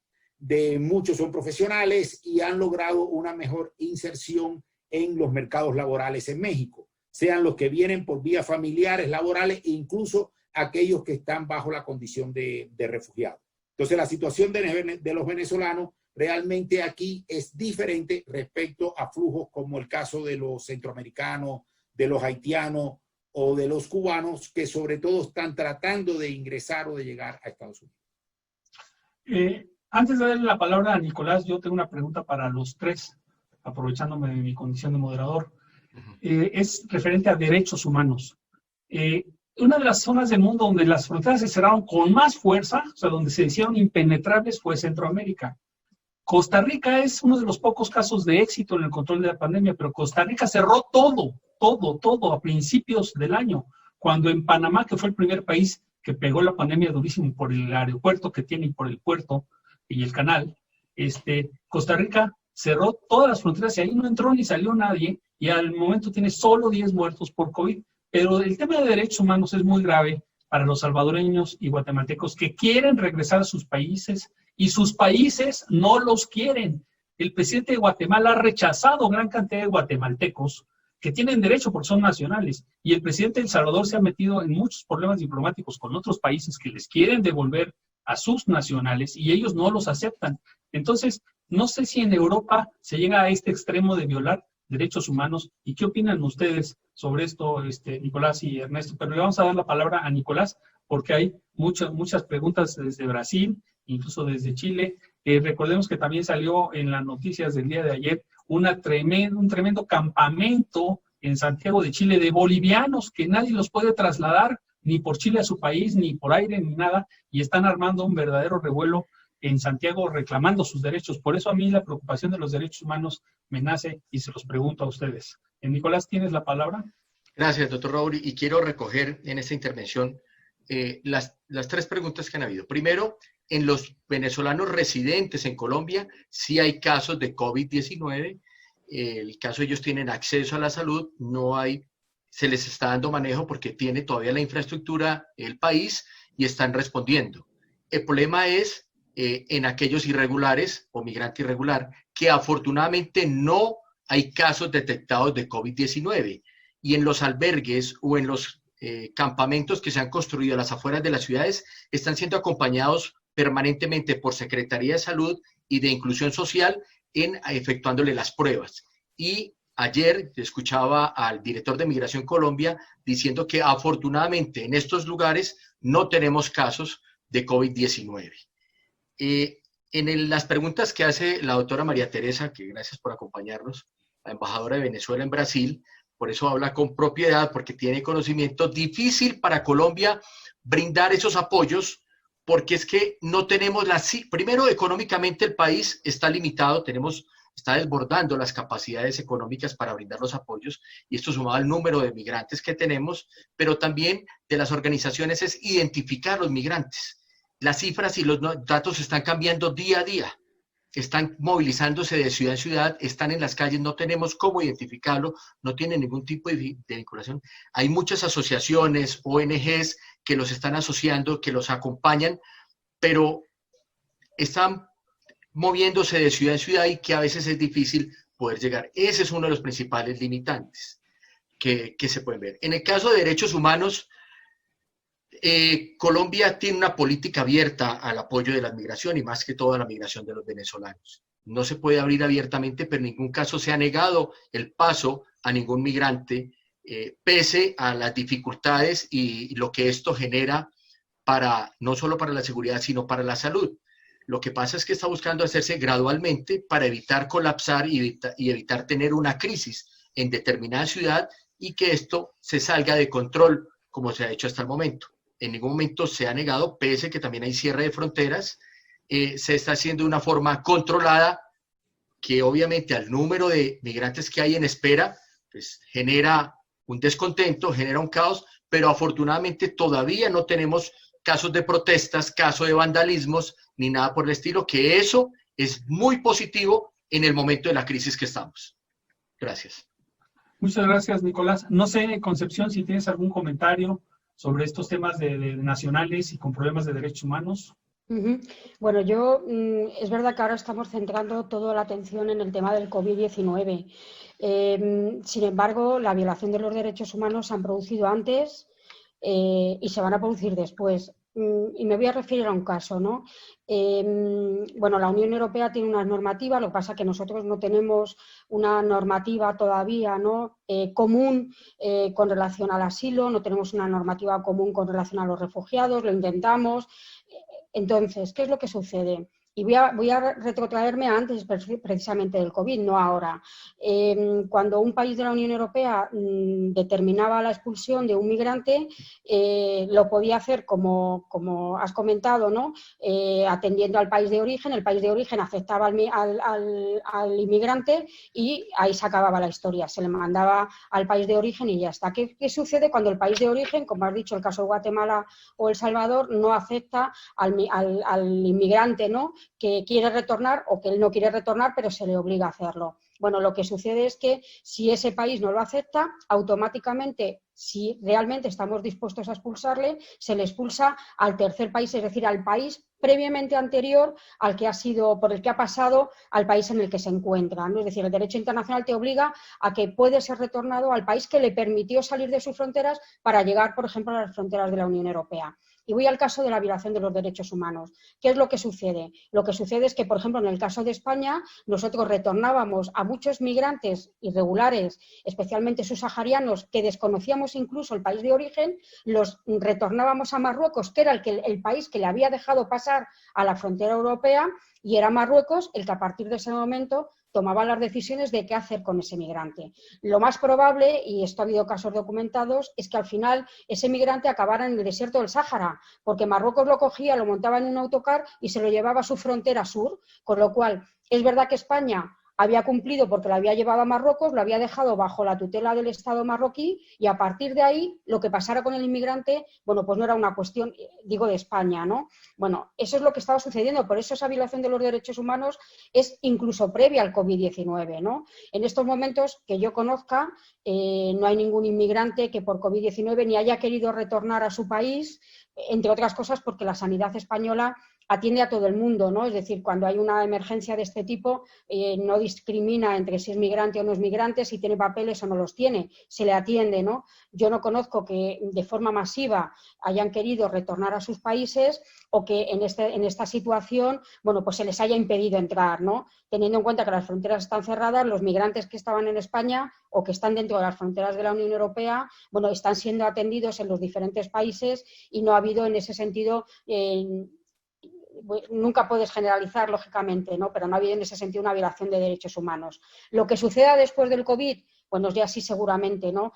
Muchos son profesionales y han logrado una mejor inserción en los mercados laborales en México, sean los que vienen por vías familiares, laborales e incluso aquellos que están bajo la condición de refugiados. Entonces, la situación de los venezolanos realmente aquí es diferente respecto a flujos como el caso de los centroamericanos, de los haitianos o de los cubanos, que sobre todo están tratando de ingresar o de llegar a Estados Unidos. Antes de darle la palabra a Nicolás, yo tengo una pregunta para los tres, aprovechándome de mi condición de moderador. Es referente a derechos humanos. Una de las zonas del mundo donde las fronteras se cerraron con más fuerza, o sea, donde se hicieron impenetrables, fue Centroamérica. Costa Rica es uno de los pocos casos de éxito en el control de la pandemia, pero Costa Rica cerró todo a principios del año, cuando en Panamá, que fue el primer país que pegó la pandemia durísimo por el aeropuerto que tiene y por el puerto y el canal, Costa Rica cerró todas las fronteras y ahí no entró ni salió nadie, y al momento tiene solo 10 muertos por COVID. Pero el tema de derechos humanos es muy grave para los salvadoreños y guatemaltecos que quieren regresar a sus países y sus países no los quieren. El presidente de Guatemala ha rechazado gran cantidad de guatemaltecos que tienen derecho porque son nacionales, y el presidente de El Salvador se ha metido en muchos problemas diplomáticos con otros países que les quieren devolver a sus nacionales y ellos no los aceptan. Entonces, no sé si en Europa se llega a este extremo de violar derechos humanos. ¿Y qué opinan ustedes sobre esto, Nicolás y Ernesto? Pero le vamos a dar la palabra a Nicolás porque hay muchas preguntas desde Brasil, incluso desde Chile. Recordemos que también salió en las noticias del día de ayer un tremendo campamento en Santiago de Chile de bolivianos que nadie los puede trasladar ni por Chile a su país, ni por aire, ni nada, y están armando un verdadero revuelo en Santiago reclamando sus derechos. Por eso a mí la preocupación de los derechos humanos me nace y se los pregunto a ustedes. Nicolás, ¿tienes la palabra? Gracias, doctor Raúl. Y quiero recoger en esta intervención las 3 preguntas que han habido. Primero, en los venezolanos residentes en Colombia, sí hay casos de COVID-19. El caso ellos tienen acceso a la salud, se les está dando manejo porque tiene todavía la infraestructura el país y están respondiendo. El problema es en aquellos irregulares o migrante irregular, que afortunadamente no hay casos detectados de COVID-19. Y en los albergues o en los campamentos que se han construido a las afueras de las ciudades, están siendo acompañados permanentemente por Secretaría de Salud y de Inclusión Social efectuándole las pruebas. Y ayer escuchaba al director de Migración Colombia diciendo que afortunadamente en estos lugares no tenemos casos de COVID-19. En las preguntas que hace la doctora María Teresa, que gracias por acompañarnos, la embajadora de Venezuela en Brasil, por eso habla con propiedad, porque tiene conocimiento. Difícil para Colombia brindar esos apoyos, porque es que no tenemos primero, económicamente el país está limitado, está desbordando las capacidades económicas para brindar los apoyos, y esto sumado al número de migrantes que tenemos, pero también de las organizaciones es identificar los migrantes. Las cifras y los datos están cambiando día a día, están movilizándose de ciudad en ciudad, están en las calles, no tenemos cómo identificarlo, no tienen ningún tipo de vinculación. Hay muchas asociaciones, ONGs que los están asociando, que los acompañan, pero están moviéndose de ciudad en ciudad y que a veces es difícil poder llegar. Ese es uno de los principales limitantes que se pueden ver. En el caso de derechos humanos, Colombia tiene una política abierta al apoyo de la migración y más que todo a la migración de los venezolanos. No se puede abrir abiertamente, pero en ningún caso se ha negado el paso a ningún migrante, pese a las dificultades y lo que esto genera no solo para la seguridad, sino para la salud. Lo que pasa es que está buscando hacerse gradualmente para evitar colapsar y evitar tener una crisis en determinada ciudad y que esto se salga de control como se ha hecho hasta el momento. En ningún momento se ha negado, pese a que también hay cierre de fronteras, se está haciendo de una forma controlada que obviamente al número de migrantes que hay en espera, pues genera un descontento, genera un caos, pero afortunadamente todavía no tenemos casos de protestas, casos de vandalismos, ni nada por el estilo, que eso es muy positivo en el momento de la crisis que estamos. Gracias. Muchas gracias, Nicolás. No sé, Concepción, si tienes algún comentario sobre estos temas de nacionales y con problemas de derechos humanos. Bueno, es verdad que ahora estamos centrando toda la atención en el tema del COVID-19. Sin embargo, la violación de los derechos humanos se han producido antes y se van a producir después. Y me voy a referir a un caso, ¿no? Bueno, la Unión Europea tiene una normativa, lo que pasa es que nosotros no tenemos una normativa todavía, ¿no? Común con relación al asilo, no tenemos una normativa común con relación a los refugiados, lo intentamos. Entonces, ¿qué es lo que sucede? Y voy a retrotraerme a antes precisamente del COVID, no ahora. Cuando un país de la Unión Europea determinaba la expulsión de un migrante, lo podía hacer como has comentado, ¿no? Atendiendo al país de origen, el país de origen aceptaba al inmigrante y ahí se acababa la historia, se le mandaba al país de origen y ya está. ¿Qué sucede cuando el país de origen, como has dicho, el caso de Guatemala o El Salvador, no acepta al inmigrante, ¿no? que quiere retornar o que él no quiere retornar, pero se le obliga a hacerlo. Bueno, lo que sucede es que si ese país no lo acepta, automáticamente, si realmente estamos dispuestos a expulsarle, se le expulsa al tercer país, es decir, al país previamente anterior al que ha sido, por el que ha pasado al país en el que se encuentra, ¿no? Es decir, el derecho internacional te obliga a que puede ser retornado al país que le permitió salir de sus fronteras para llegar, por ejemplo, a las fronteras de la Unión Europea. Y voy al caso de la violación de los derechos humanos. ¿Qué es lo que sucede? Lo que sucede es que, por ejemplo, en el caso de España, nosotros retornábamos a muchos migrantes irregulares, especialmente subsaharianos, que desconocíamos incluso el país de origen, los retornábamos a Marruecos, que era el país que le había dejado pasar a la frontera europea, y era Marruecos el que a partir de ese momento tomaba las decisiones de qué hacer con ese migrante. Lo más probable, y esto ha habido casos documentados, es que al final ese migrante acabara en el desierto del Sáhara, porque Marruecos lo cogía, lo montaba en un autocar y se lo llevaba a su frontera sur, con lo cual es verdad que España había cumplido porque lo había llevado a Marruecos, lo había dejado bajo la tutela del Estado marroquí y a partir de ahí lo que pasara con el inmigrante, bueno, pues no era una cuestión, digo, de España, ¿no? Bueno, eso es lo que estaba sucediendo, por eso esa violación de los derechos humanos es incluso previa al COVID-19, ¿no? En estos momentos, que yo conozca, no hay ningún inmigrante que por COVID-19 ni haya querido retornar a su país, entre otras cosas porque la sanidad española atiende a todo el mundo, ¿no? Es decir, cuando hay una emergencia de este tipo, no discrimina entre si es migrante o no es migrante, si tiene papeles o no los tiene, se le atiende, ¿no? Yo no conozco que de forma masiva hayan querido retornar a sus países o que en esta situación, bueno, pues se les haya impedido entrar, ¿no? Teniendo en cuenta que las fronteras están cerradas, los migrantes que estaban en España o que están dentro de las fronteras de la Unión Europea, bueno, están siendo atendidos en los diferentes países y no ha habido en ese sentido... nunca puedes generalizar, lógicamente, ¿no? Pero no ha habido en ese sentido una violación de derechos humanos. Lo que suceda después del COVID, bueno, ya sí seguramente, ¿no?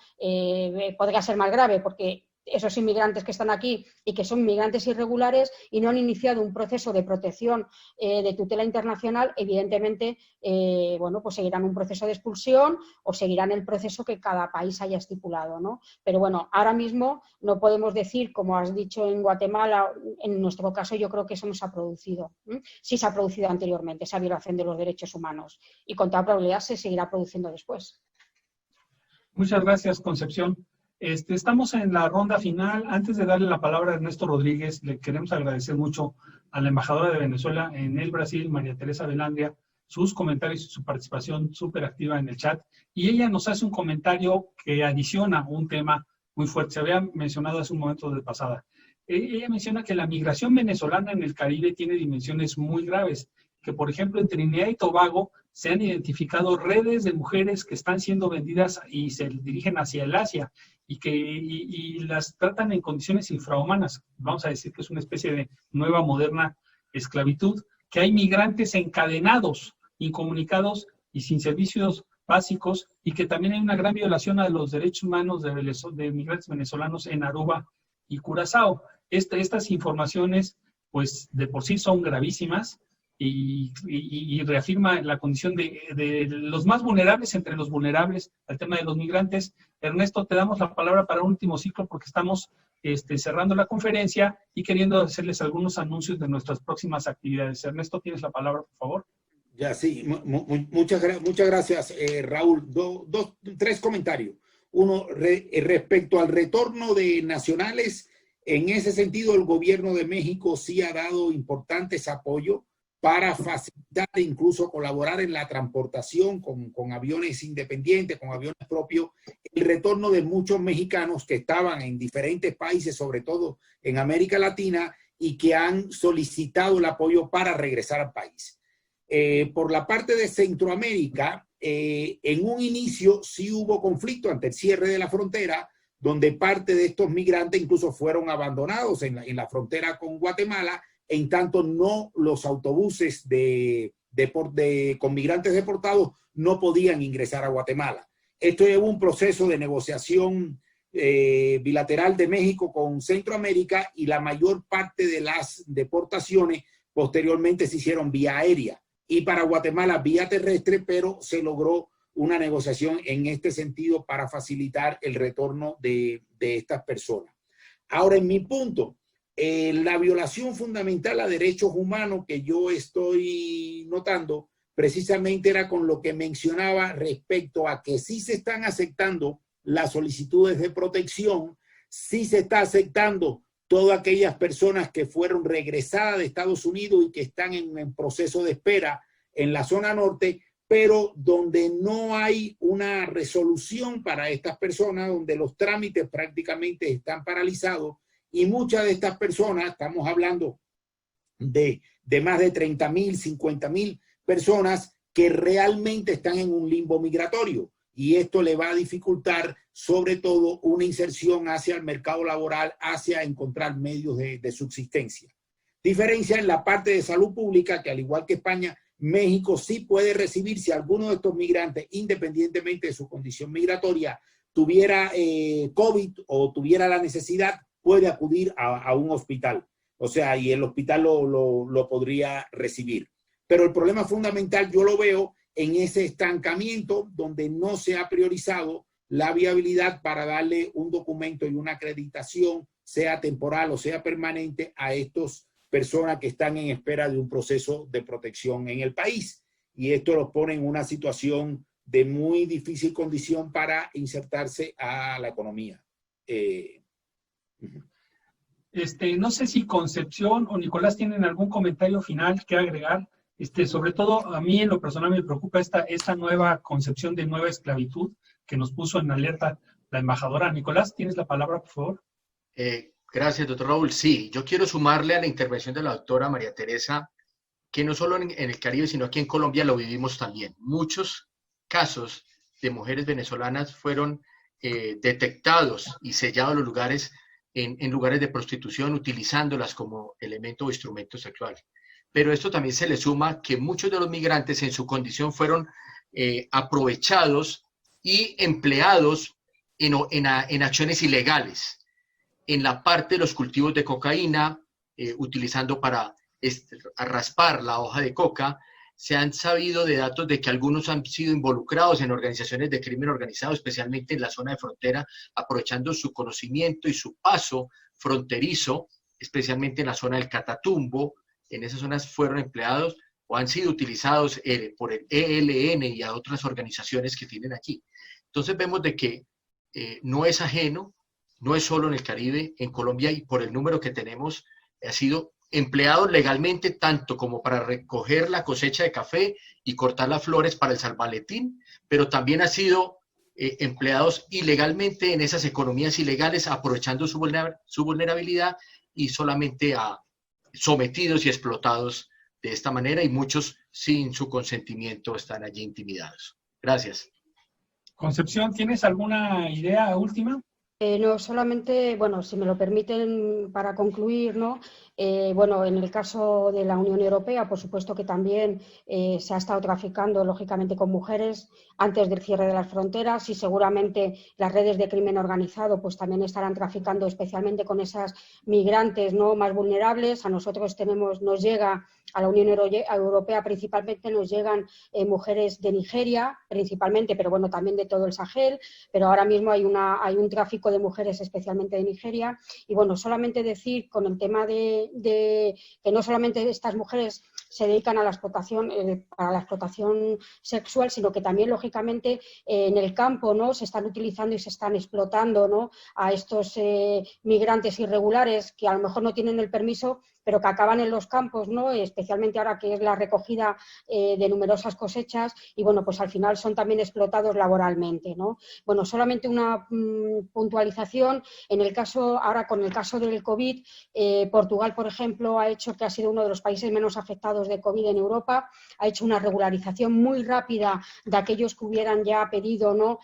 Podría ser más grave porque esos inmigrantes que están aquí y que son migrantes irregulares y no han iniciado un proceso de protección de tutela internacional, evidentemente, bueno, pues seguirán un proceso de expulsión o seguirán el proceso que cada país haya estipulado, ¿no? Pero bueno, ahora mismo no podemos decir, como has dicho en Guatemala, en nuestro caso yo creo que eso no se ha producido. Sí se ha producido anteriormente, esa violación de los derechos humanos y con toda probabilidad se seguirá produciendo después. Muchas gracias, Concepción. Estamos en la ronda final. Antes de darle la palabra a Ernesto Rodríguez, le queremos agradecer mucho a la embajadora de Venezuela en el Brasil, María Teresa Velandia, sus comentarios y su participación súper activa en el chat. Y ella nos hace un comentario que adiciona un tema muy fuerte. Se había mencionado hace un momento de pasada. Ella menciona que la migración venezolana en el Caribe tiene dimensiones muy graves, que por ejemplo en Trinidad y Tobago se han identificado redes de mujeres que están siendo vendidas y se dirigen hacia el Asia y las tratan en condiciones infrahumanas. Vamos a decir que es una especie de nueva, moderna esclavitud, que hay migrantes encadenados, incomunicados y sin servicios básicos, y que también hay una gran violación a los derechos humanos de migrantes venezolanos en Aruba y Curazao. Estas informaciones, pues de por sí son gravísimas, y reafirma la condición de los más vulnerables entre los vulnerables al tema de los migrantes. Ernesto, te damos la palabra para un último ciclo porque estamos cerrando la conferencia y queriendo hacerles algunos anuncios de nuestras próximas actividades. Ernesto, tienes la palabra, por favor. Ya, sí, muchas gracias, Raúl. Tres comentarios. Uno, respecto al retorno de nacionales, en ese sentido el gobierno de México sí ha dado importantes apoyos para facilitar e incluso colaborar en la transportación con aviones independientes, con aviones propios, el retorno de muchos mexicanos que estaban en diferentes países, sobre todo en América Latina, y que han solicitado el apoyo para regresar al país. Por la parte de Centroamérica, en un inicio sí hubo conflicto ante el cierre de la frontera, donde parte de estos migrantes incluso fueron abandonados en la frontera con Guatemala. En tanto, no los autobuses con migrantes deportados no podían ingresar a Guatemala. Esto es un proceso de negociación bilateral de México con Centroamérica y la mayor parte de las deportaciones posteriormente se hicieron vía aérea y para Guatemala vía terrestre, pero se logró una negociación en este sentido para facilitar el retorno de estas personas. Ahora, en mi punto, la violación fundamental a derechos humanos que yo estoy notando precisamente era con lo que mencionaba respecto a que sí se están aceptando las solicitudes de protección, sí se está aceptando todas aquellas personas que fueron regresadas de Estados Unidos y que están en proceso de espera en la zona norte, pero donde no hay una resolución para estas personas, donde los trámites prácticamente están paralizados y muchas de estas personas, estamos hablando de más de 30,000, 50,000 personas que realmente están en un limbo migratorio, y esto le va a dificultar sobre todo una inserción hacia el mercado laboral, hacia encontrar medios de subsistencia. Diferencia en la parte de salud pública, que al igual que España, México sí puede recibir, si alguno de estos migrantes, independientemente de su condición migratoria, tuviera COVID o tuviera la necesidad, puede acudir a un hospital. O sea, y el hospital lo podría recibir. Pero el problema fundamental yo lo veo en ese estancamiento donde no se ha priorizado la viabilidad para darle un documento y una acreditación, sea temporal o sea permanente, a estas personas que están en espera de un proceso de protección en el país. Y esto los pone en una situación de muy difícil condición para insertarse a la economía. No sé si Concepción o Nicolás tienen algún comentario final que agregar. Sobre todo a mí en lo personal me preocupa esta nueva concepción de nueva esclavitud que nos puso en alerta la embajadora. Nicolás, ¿tienes la palabra, por favor? Gracias, doctor Raúl. Sí, yo quiero sumarle a la intervención de la doctora María Teresa, que no solo en el Caribe, sino aquí en Colombia lo vivimos también. Muchos casos de mujeres venezolanas fueron detectados y sellados los lugares en lugares de prostitución, utilizándolas como elemento o instrumento sexual. Pero esto también se le suma que muchos de los migrantes en su condición fueron aprovechados y empleados en acciones ilegales, en la parte de los cultivos de cocaína, utilizando para raspar la hoja de coca. Se han sabido de datos de que algunos han sido involucrados en organizaciones de crimen organizado, especialmente en la zona de frontera, aprovechando su conocimiento y su paso fronterizo, especialmente en la zona del Catatumbo. En esas zonas fueron empleados o han sido utilizados por el ELN y a otras organizaciones que tienen aquí. Entonces vemos de que no es ajeno, no es solo en el Caribe, en Colombia, y por el número que tenemos, ha sido empleados legalmente tanto como para recoger la cosecha de café y cortar las flores para el San Valentín, pero también ha sido empleados ilegalmente en esas economías ilegales, aprovechando su vulnerabilidad y solamente sometidos y explotados de esta manera, y muchos sin su consentimiento están allí intimidados. Gracias. Concepción, ¿tienes alguna idea última? No, solamente, bueno, si me lo permiten para concluir, ¿no? Bueno, en el caso de la Unión Europea, por supuesto que también se ha estado traficando, lógicamente, con mujeres antes del cierre de las fronteras, y seguramente las redes de crimen organizado pues también estarán traficando especialmente con esas migrantes, ¿no?, más vulnerables. A nosotros nos llega, a la Unión Europea principalmente nos llegan mujeres de Nigeria, principalmente, pero bueno, también de todo el Sahel, pero ahora mismo hay un tráfico de mujeres especialmente de Nigeria. Y bueno, solamente decir con el tema de que no solamente estas mujeres se dedican a la explotación, para la explotación sexual, sino que también, lógicamente, en el campo, ¿no?, se están utilizando y se están explotando, ¿no?, a estos migrantes irregulares que a lo mejor no tienen el permiso, pero que acaban en los campos, ¿no?, especialmente ahora que es la recogida de numerosas cosechas, y bueno, pues al final son también explotados laboralmente, ¿no? Bueno, solamente una puntualización. En el caso, ahora con el caso del COVID, Portugal, por ejemplo, ha hecho, que ha sido uno de los países menos afectados de COVID en Europa, ha hecho una regularización muy rápida de aquellos que hubieran ya pedido, ¿no?,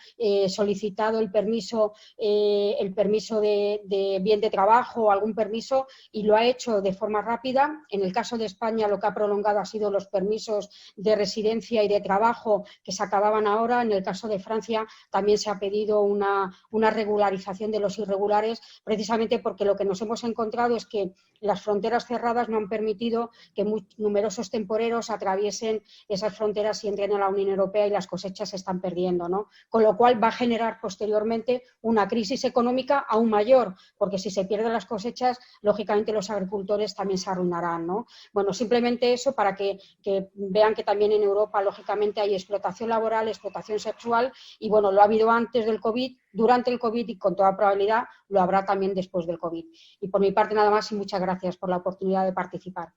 solicitado el permiso de bien de trabajo o algún permiso, y lo ha hecho de forma forma rápida. En el caso de España, lo que ha prolongado ha sido los permisos de residencia y de trabajo que se acababan ahora. En el caso de Francia también se ha pedido una regularización de los irregulares, precisamente porque lo que nos hemos encontrado es que las fronteras cerradas no han permitido que numerosos temporeros atraviesen esas fronteras y entren a la Unión Europea, y las cosechas se están perdiendo, ¿no? Con lo cual va a generar posteriormente una crisis económica aún mayor, porque si se pierden las cosechas, lógicamente los agricultores también se arruinarán, ¿no? Bueno, simplemente eso para que vean que también en Europa, lógicamente, hay explotación laboral, explotación sexual, y bueno, lo ha habido antes del COVID, durante el COVID y con toda probabilidad lo habrá también después del COVID. Y por mi parte nada más y muchas gracias por la oportunidad de participar.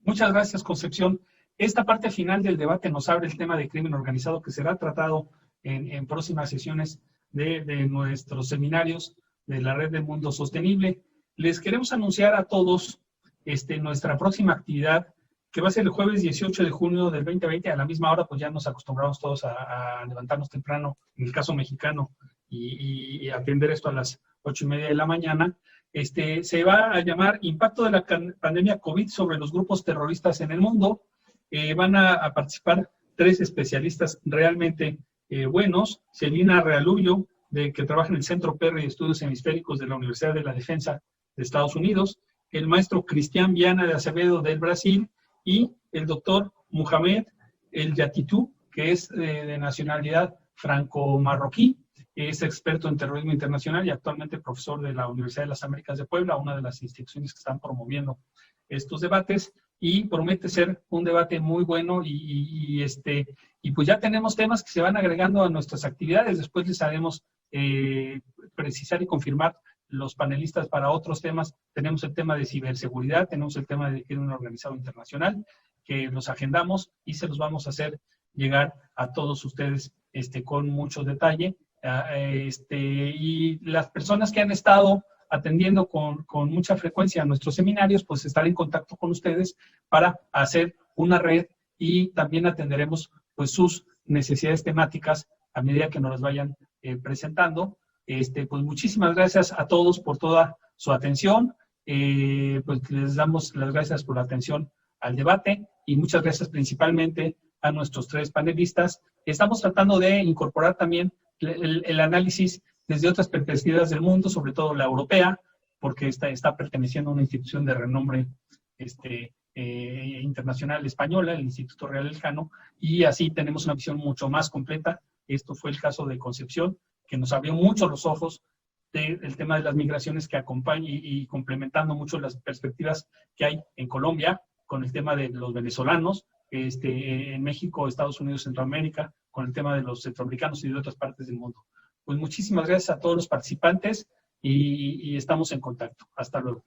Muchas gracias, Concepción. Esta parte final del debate nos abre el tema de crimen organizado, que será tratado en próximas sesiones de nuestros seminarios de la Red del Mundo Sostenible. Les queremos anunciar a todos nuestra próxima actividad, que va a ser el jueves 18 de junio del 2020, a la misma hora. Pues ya nos acostumbramos todos a levantarnos temprano, en el caso mexicano, y atender esto a las 8:30 de la mañana. Se va a llamar Impacto de la pandemia COVID sobre los grupos terroristas en el mundo. Van a participar 3 especialistas realmente buenos. Celina Realullo, que trabaja en el Centro Perry de Estudios Hemisféricos de la Universidad de la Defensa de Estados Unidos, el maestro Cristian Viana de Acevedo del Brasil, y el doctor Mohamed El Yatitú, que es de nacionalidad franco-marroquí, es experto en terrorismo internacional y actualmente profesor de la Universidad de las Américas de Puebla, una de las instituciones que están promoviendo estos debates, y promete ser un debate muy bueno, y pues ya tenemos temas que se van agregando a nuestras actividades. Después les haremos precisar y confirmar los panelistas para otros temas. Tenemos el tema de ciberseguridad, tenemos el tema de crimen organizado internacional, que los agendamos y se los vamos a hacer llegar a todos ustedes con mucho detalle. Y las personas que han estado atendiendo con mucha frecuencia a nuestros seminarios, pues estar en contacto con ustedes para hacer una red, y también atenderemos pues sus necesidades temáticas a medida que nos las vayan presentando. Pues muchísimas gracias a todos por toda su atención. Pues les damos las gracias por la atención al debate, y muchas gracias principalmente a nuestros 3 panelistas. Estamos tratando de incorporar también el análisis desde otras perspectivas del mundo, sobre todo la europea, porque está perteneciendo a una institución de renombre internacional española, el Instituto Real Elcano, y así tenemos una visión mucho más completa. Esto fue el caso de Concepción, que nos abrió mucho los ojos del tema de las migraciones, que acompaña y complementando mucho las perspectivas que hay en Colombia con el tema de los venezolanos, en México, Estados Unidos, Centroamérica, con el tema de los centroamericanos y de otras partes del mundo. Pues muchísimas gracias a todos los participantes, y estamos en contacto. Hasta luego.